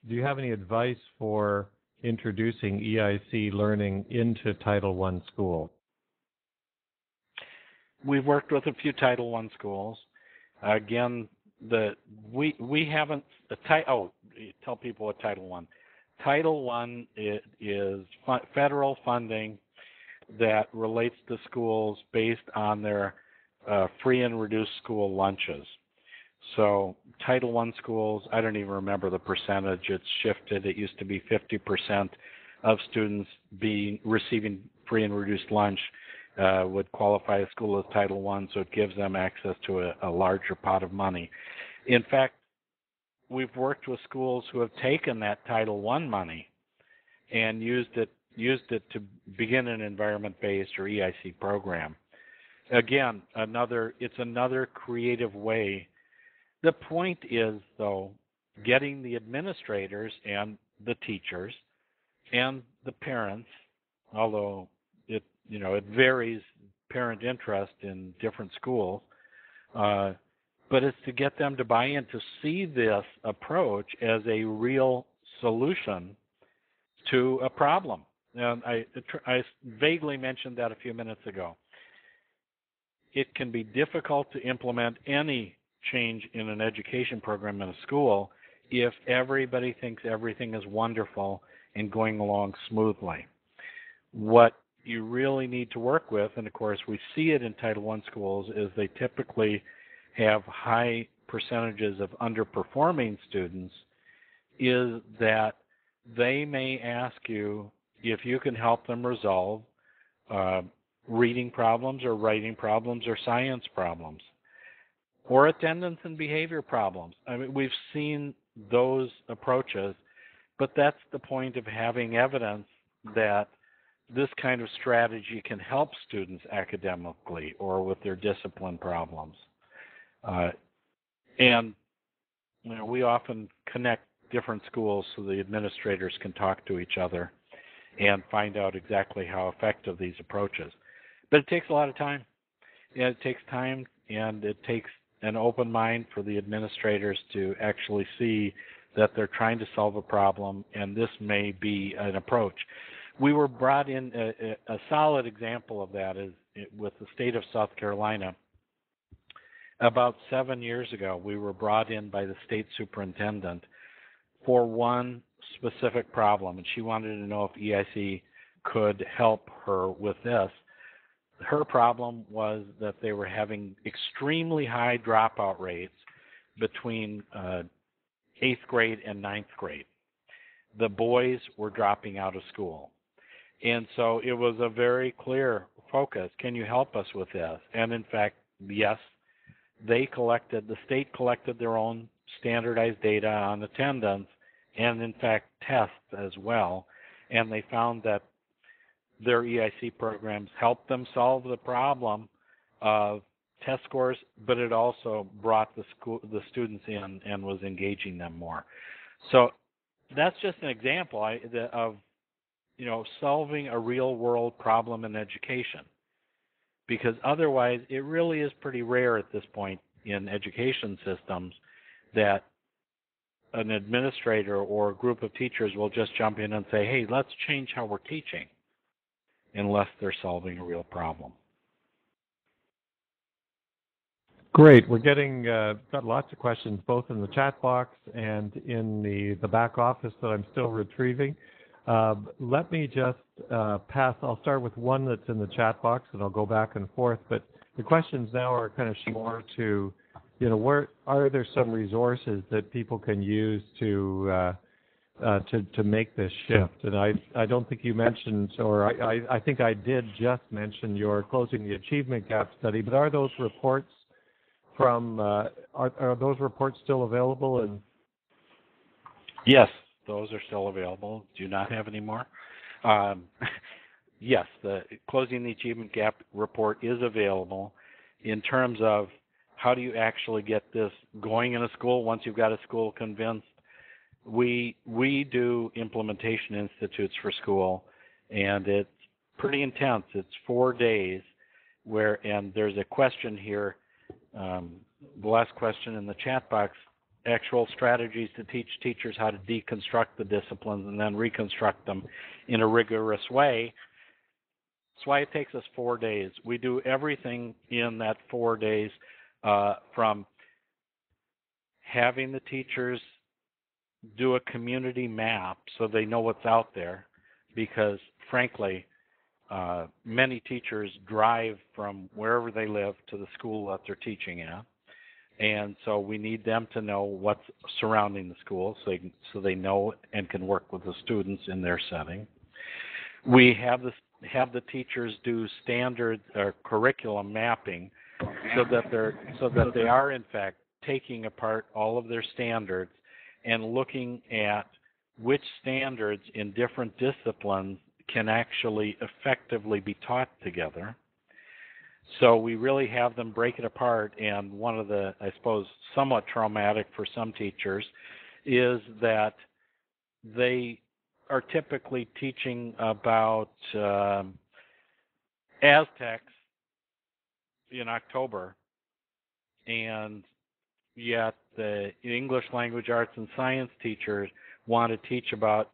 do you have any advice for introducing EIC learning into Title I schools? We've worked with a few Title I schools. Again, we haven't tell people what Title I. Title I is federal funding that relates to schools based on their free and reduced school lunches. So Title I schools, I don't even remember the percentage. It's shifted. It used to be 50% of students receiving free and reduced lunch would qualify a school as Title I, so it gives them access to a larger pot of money. In fact, we've worked with schools who have taken that Title I money and used it to begin an environment-based or EIC program. Again, it's another creative way. The point is, though, getting the administrators and the teachers and the parents, although it varies parent interest in different schools, but it's to get them to buy in, to see this approach as a real solution to a problem. And I vaguely mentioned that a few minutes ago. It can be difficult to implement any change in an education program in a school if everybody thinks everything is wonderful and going along smoothly. What you really need to work with, and of course we see it in Title I schools, is they typically have high percentages of underperforming students, is that they may ask you if you can help them resolve reading problems or writing problems or science problems or attendance and behavior problems. I mean, we've seen those approaches, but that's the point of having evidence that this kind of strategy can help students academically or with their discipline problems. And we often connect different schools so the administrators can talk to each other and find out exactly how effective these approaches. But it takes a lot of time. Yeah, it takes time, and it takes an open mind for the administrators to actually see that they're trying to solve a problem, and this may be an approach. We were brought in, a solid example of that is with the state of South Carolina. About 7 years ago, we were brought in by the state superintendent for one specific problem, and she wanted to know if EIC could help her with this. Her problem was that they were having extremely high dropout rates between 8th grade and 9th grade. The boys were dropping out of school. And so it was a very clear focus. Can you help us with this? And in fact, yes, the state collected their own standardized data on attendance and, in fact, tests as well. And they found that their EIC programs helped them solve the problem of test scores, but it also brought the students in and was engaging them more. So that's just an example of solving a real world problem in education, because otherwise it really is pretty rare at this point in education systems that an administrator or a group of teachers will just jump in and say, hey, let's change how we're teaching, unless they're solving a real problem. Great. We're got lots of questions, both in the chat box and in the back office that I'm still retrieving. Let me just pass. I'll start with one that's in the chat box, and I'll go back and forth. But the questions now are kind of more to, where are there some resources that people can use to make this shift? And I don't think you mentioned, or I think I did just mention your Closing the Achievement Gap study. But are those reports are those reports still available? And yes, those are still available. Do you not have any more? Yes, the Closing the Achievement Gap report is available. In terms of how do you actually get this going in a school once you've got a school convinced, we do implementation institutes for school, and it's pretty intense. It's 4 days and there's a question here. The last question in the chat box, actual strategies to teach teachers how to deconstruct the disciplines and then reconstruct them in a rigorous way. That's why it takes us 4 days. We do everything in that 4 days, from having the teachers do a community map so they know what's out there, because frankly, many teachers drive from wherever they live to the school that they're teaching at, and so we need them to know what's surrounding the school so they know and can work with the students in their setting. We have the teachers do standard or curriculum mapping so that they are in fact taking apart all of their standards and looking at which standards in different disciplines can actually effectively be taught together. So we really have them break it apart, and one of the, I suppose, somewhat traumatic for some teachers is that they are typically teaching about Aztecs in October, and yet the English language arts and science teachers want to teach about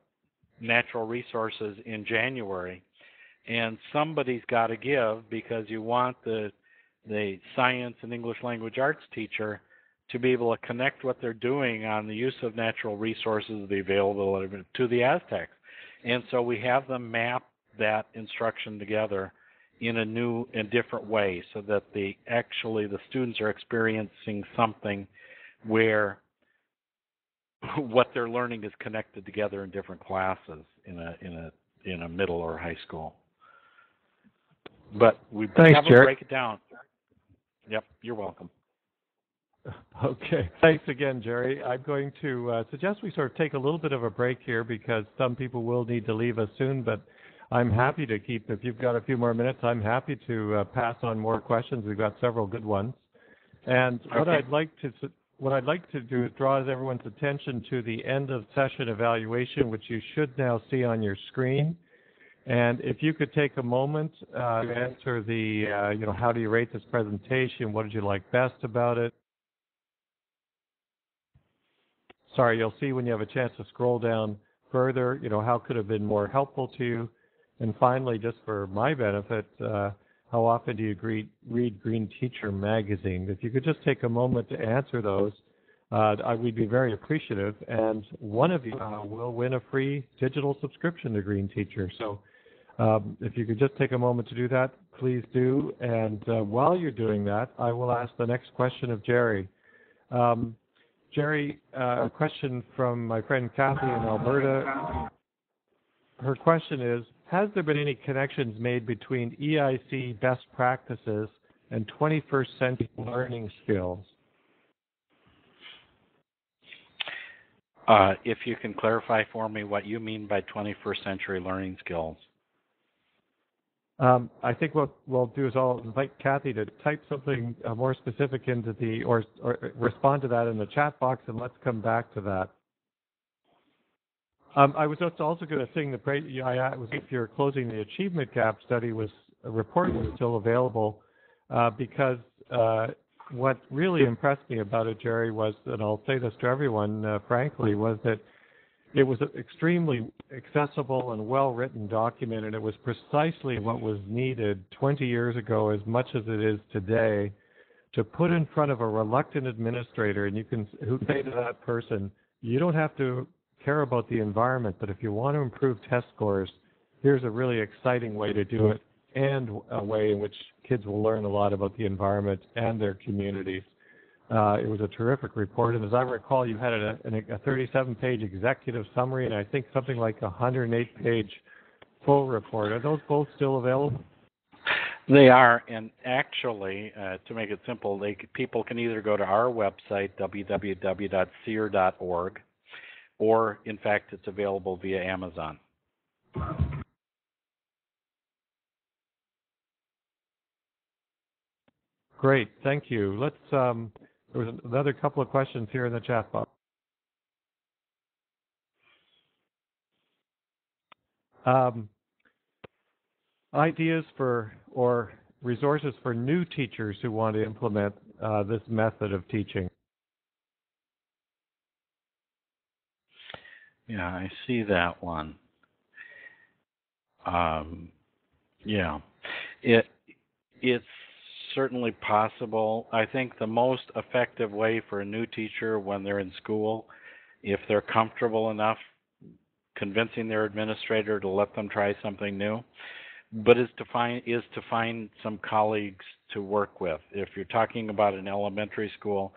natural resources in January. And somebody's got to give, because you want the science and English language arts teacher to be able to connect what they're doing on the use of natural resources, the available to the Aztecs. And so we have them map that instruction together in a new and different way so that the students are experiencing something where what they're learning is connected together in different classes in a middle or high school. But we have to break it down. Yep, you're welcome. Okay. Thanks again, Jerry. I'm going to suggest we sort of take a little bit of a break here, because some people will need to leave us soon, but I'm happy to keep, if you've got a few more minutes, I'm happy to pass on more questions. We've got several good ones. And okay. What I'd like to do is draw everyone's attention to the end of session evaluation, which you should now see on your screen. And if you could take a moment to answer the, how do you rate this presentation? What did you like best about it? Sorry, you'll see when you have a chance to scroll down further, how could have been more helpful to you? And finally, just for my benefit, how often do you read Green Teacher magazine? If you could just take a moment to answer those, we'd be very appreciative. And one of you will win a free digital subscription to Green Teacher. So if you could just take a moment to do that, please do. And while you're doing that, I will ask the next question of Jerry. Jerry, a question from my friend Kathy in Alberta. Her question is, has there been any connections made between EIC best practices and 21st century learning skills. If you can clarify for me what you mean by 21st century learning skills. I think what we'll do is I'll invite Kathy to type something more specific into or respond to that in the chat box, and let's come back to that. I was just also going to sing if you're closing the achievement gap study report was still available, because what really impressed me about it, Jerry, was, and I'll say this to everyone frankly, was that it was an extremely accessible and well-written document, and it was precisely what was needed 20 years ago as much as it is today, to put in front of a reluctant administrator, and who say to that person, you don't have to care about the environment, but if you want to improve test scores, here's a really exciting way to do it, and a way in which kids will learn a lot about the environment and their communities. It was a terrific report, and as I recall, you had a 37-page executive summary, and I think something like a 108-page full report. Are those both still available? They are, and actually, to make it simple, people can either go to our website, www.seer.org, or, in fact, it's available via Amazon. Great, thank you. There was another couple of questions here in the chat box. Ideas or resources for new teachers who want to implement this method of teaching. Yeah, I see that one. Yeah, it's certainly possible. I think the most effective way for a new teacher when they're in school, if they're comfortable enough convincing their administrator to let them try something new, but is to find some colleagues to work with. If you're talking about an elementary school,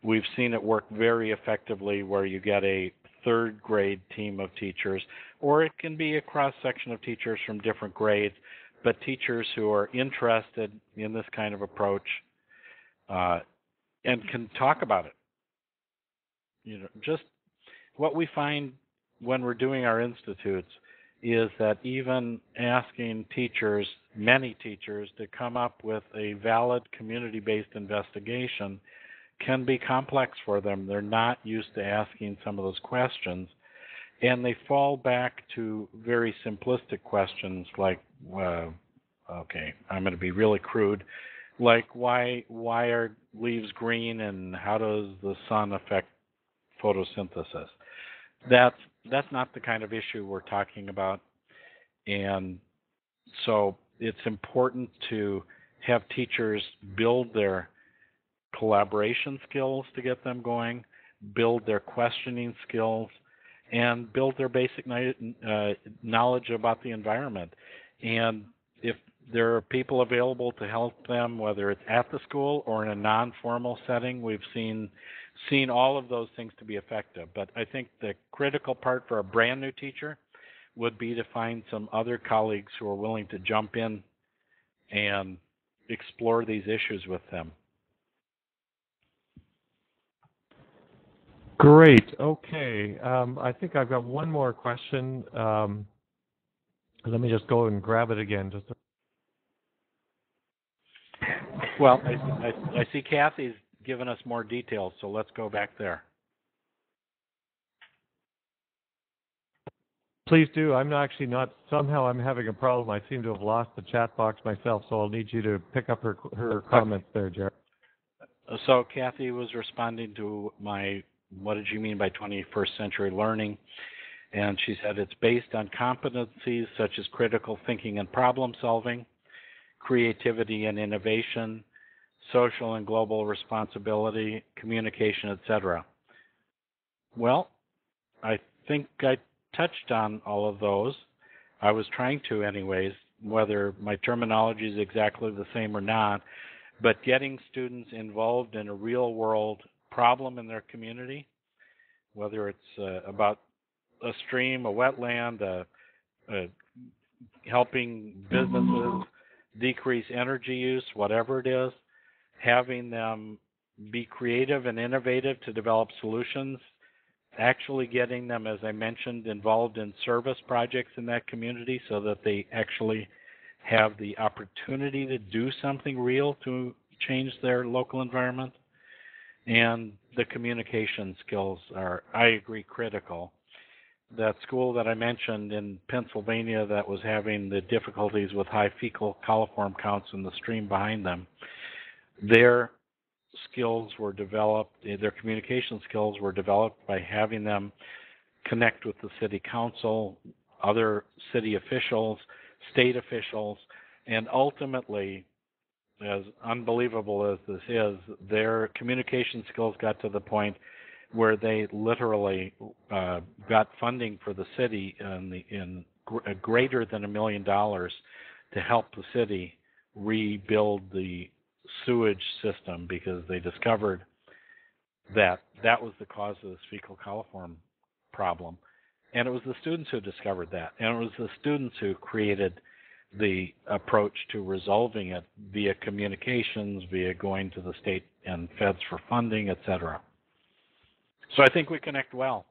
we've seen it work very effectively where you get a third grade team of teachers, or it can be a cross-section of teachers from different grades, but teachers who are interested in this kind of approach and can talk about it. Just what we find when we're doing our institutes is that even asking teachers, many teachers, to come up with a valid community-based investigation can be complex for them. They're not used to asking some of those questions, and they fall back to very simplistic questions like, okay, I'm going to be really crude, like why are leaves green and how does the sun affect photosynthesis? That's not the kind of issue we're talking about, and so it's important to have teachers build their collaboration skills to get them going, build their questioning skills, and build their basic knowledge about the environment. And if there are people available to help them, whether it's at the school or in a non-formal setting, we've seen all of those things to be effective. But I think the critical part for a brand new teacher would be to find some other colleagues who are willing to jump in and explore these issues with them. Great. Okay. I think I've got one more question. Let me just go and grab it again. Well, I see Kathy's given us more details, so let's go back there. Please do. Somehow I'm having a problem. I seem to have lost the chat box myself, so I'll need you to pick up her comments there, Jerry. So Kathy was responding to what did you mean by 21st century learning? And she said it's based on competencies such as critical thinking and problem solving, creativity and innovation, social and global responsibility, communication, etc. Well, I think I touched on all of those. I was trying to anyways, whether my terminology is exactly the same or not, but getting students involved in a real world problem in their community, whether it's about a stream, a wetland, helping businesses decrease energy use, whatever it is, having them be creative and innovative to develop solutions, actually getting them, as I mentioned, involved in service projects in that community so that they actually have the opportunity to do something real to change their local environment. And the communication skills are, I agree, critical. That school that I mentioned in Pennsylvania that was having the difficulties with high fecal coliform counts in the stream behind them, their skills were developed, their communication skills were developed by having them connect with the city council, other city officials, state officials, and ultimately, as unbelievable as this is, their communication skills got to the point where they literally got funding for the city in greater than $1 million to help the city rebuild the sewage system, because they discovered that that was the cause of this fecal coliform problem. And it was the students who discovered that. And it was the students who created the approach to resolving it via communications, via going to the state and feds for funding, etc. So I think we connect well.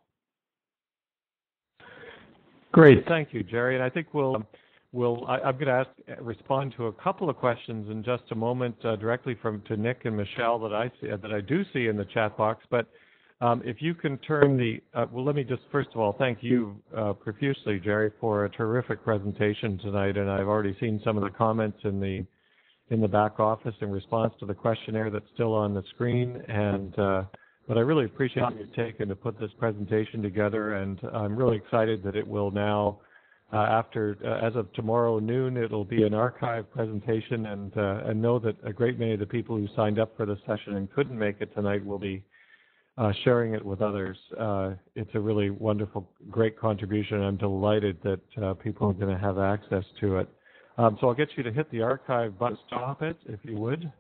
Great, thank you, Jerry. And I think I'm going to respond to a couple of questions in just a moment, directly to Nick and Michelle that I do see in the chat box. But if you can turn let me just first of all thank you profusely, Jerry, for a terrific presentation tonight. And I've already seen some of the comments in the back office in response to the questionnaire that's still on the screen. But I really appreciate you taking to put this presentation together, and I'm really excited that it will now, as of tomorrow noon, it'll be an archive presentation, and know that a great many of the people who signed up for the session and couldn't make it tonight will be sharing it with others. It's a really wonderful, great contribution. I'm delighted that people are going to have access to it. So I'll get you to hit the archive button, stop it, if you would.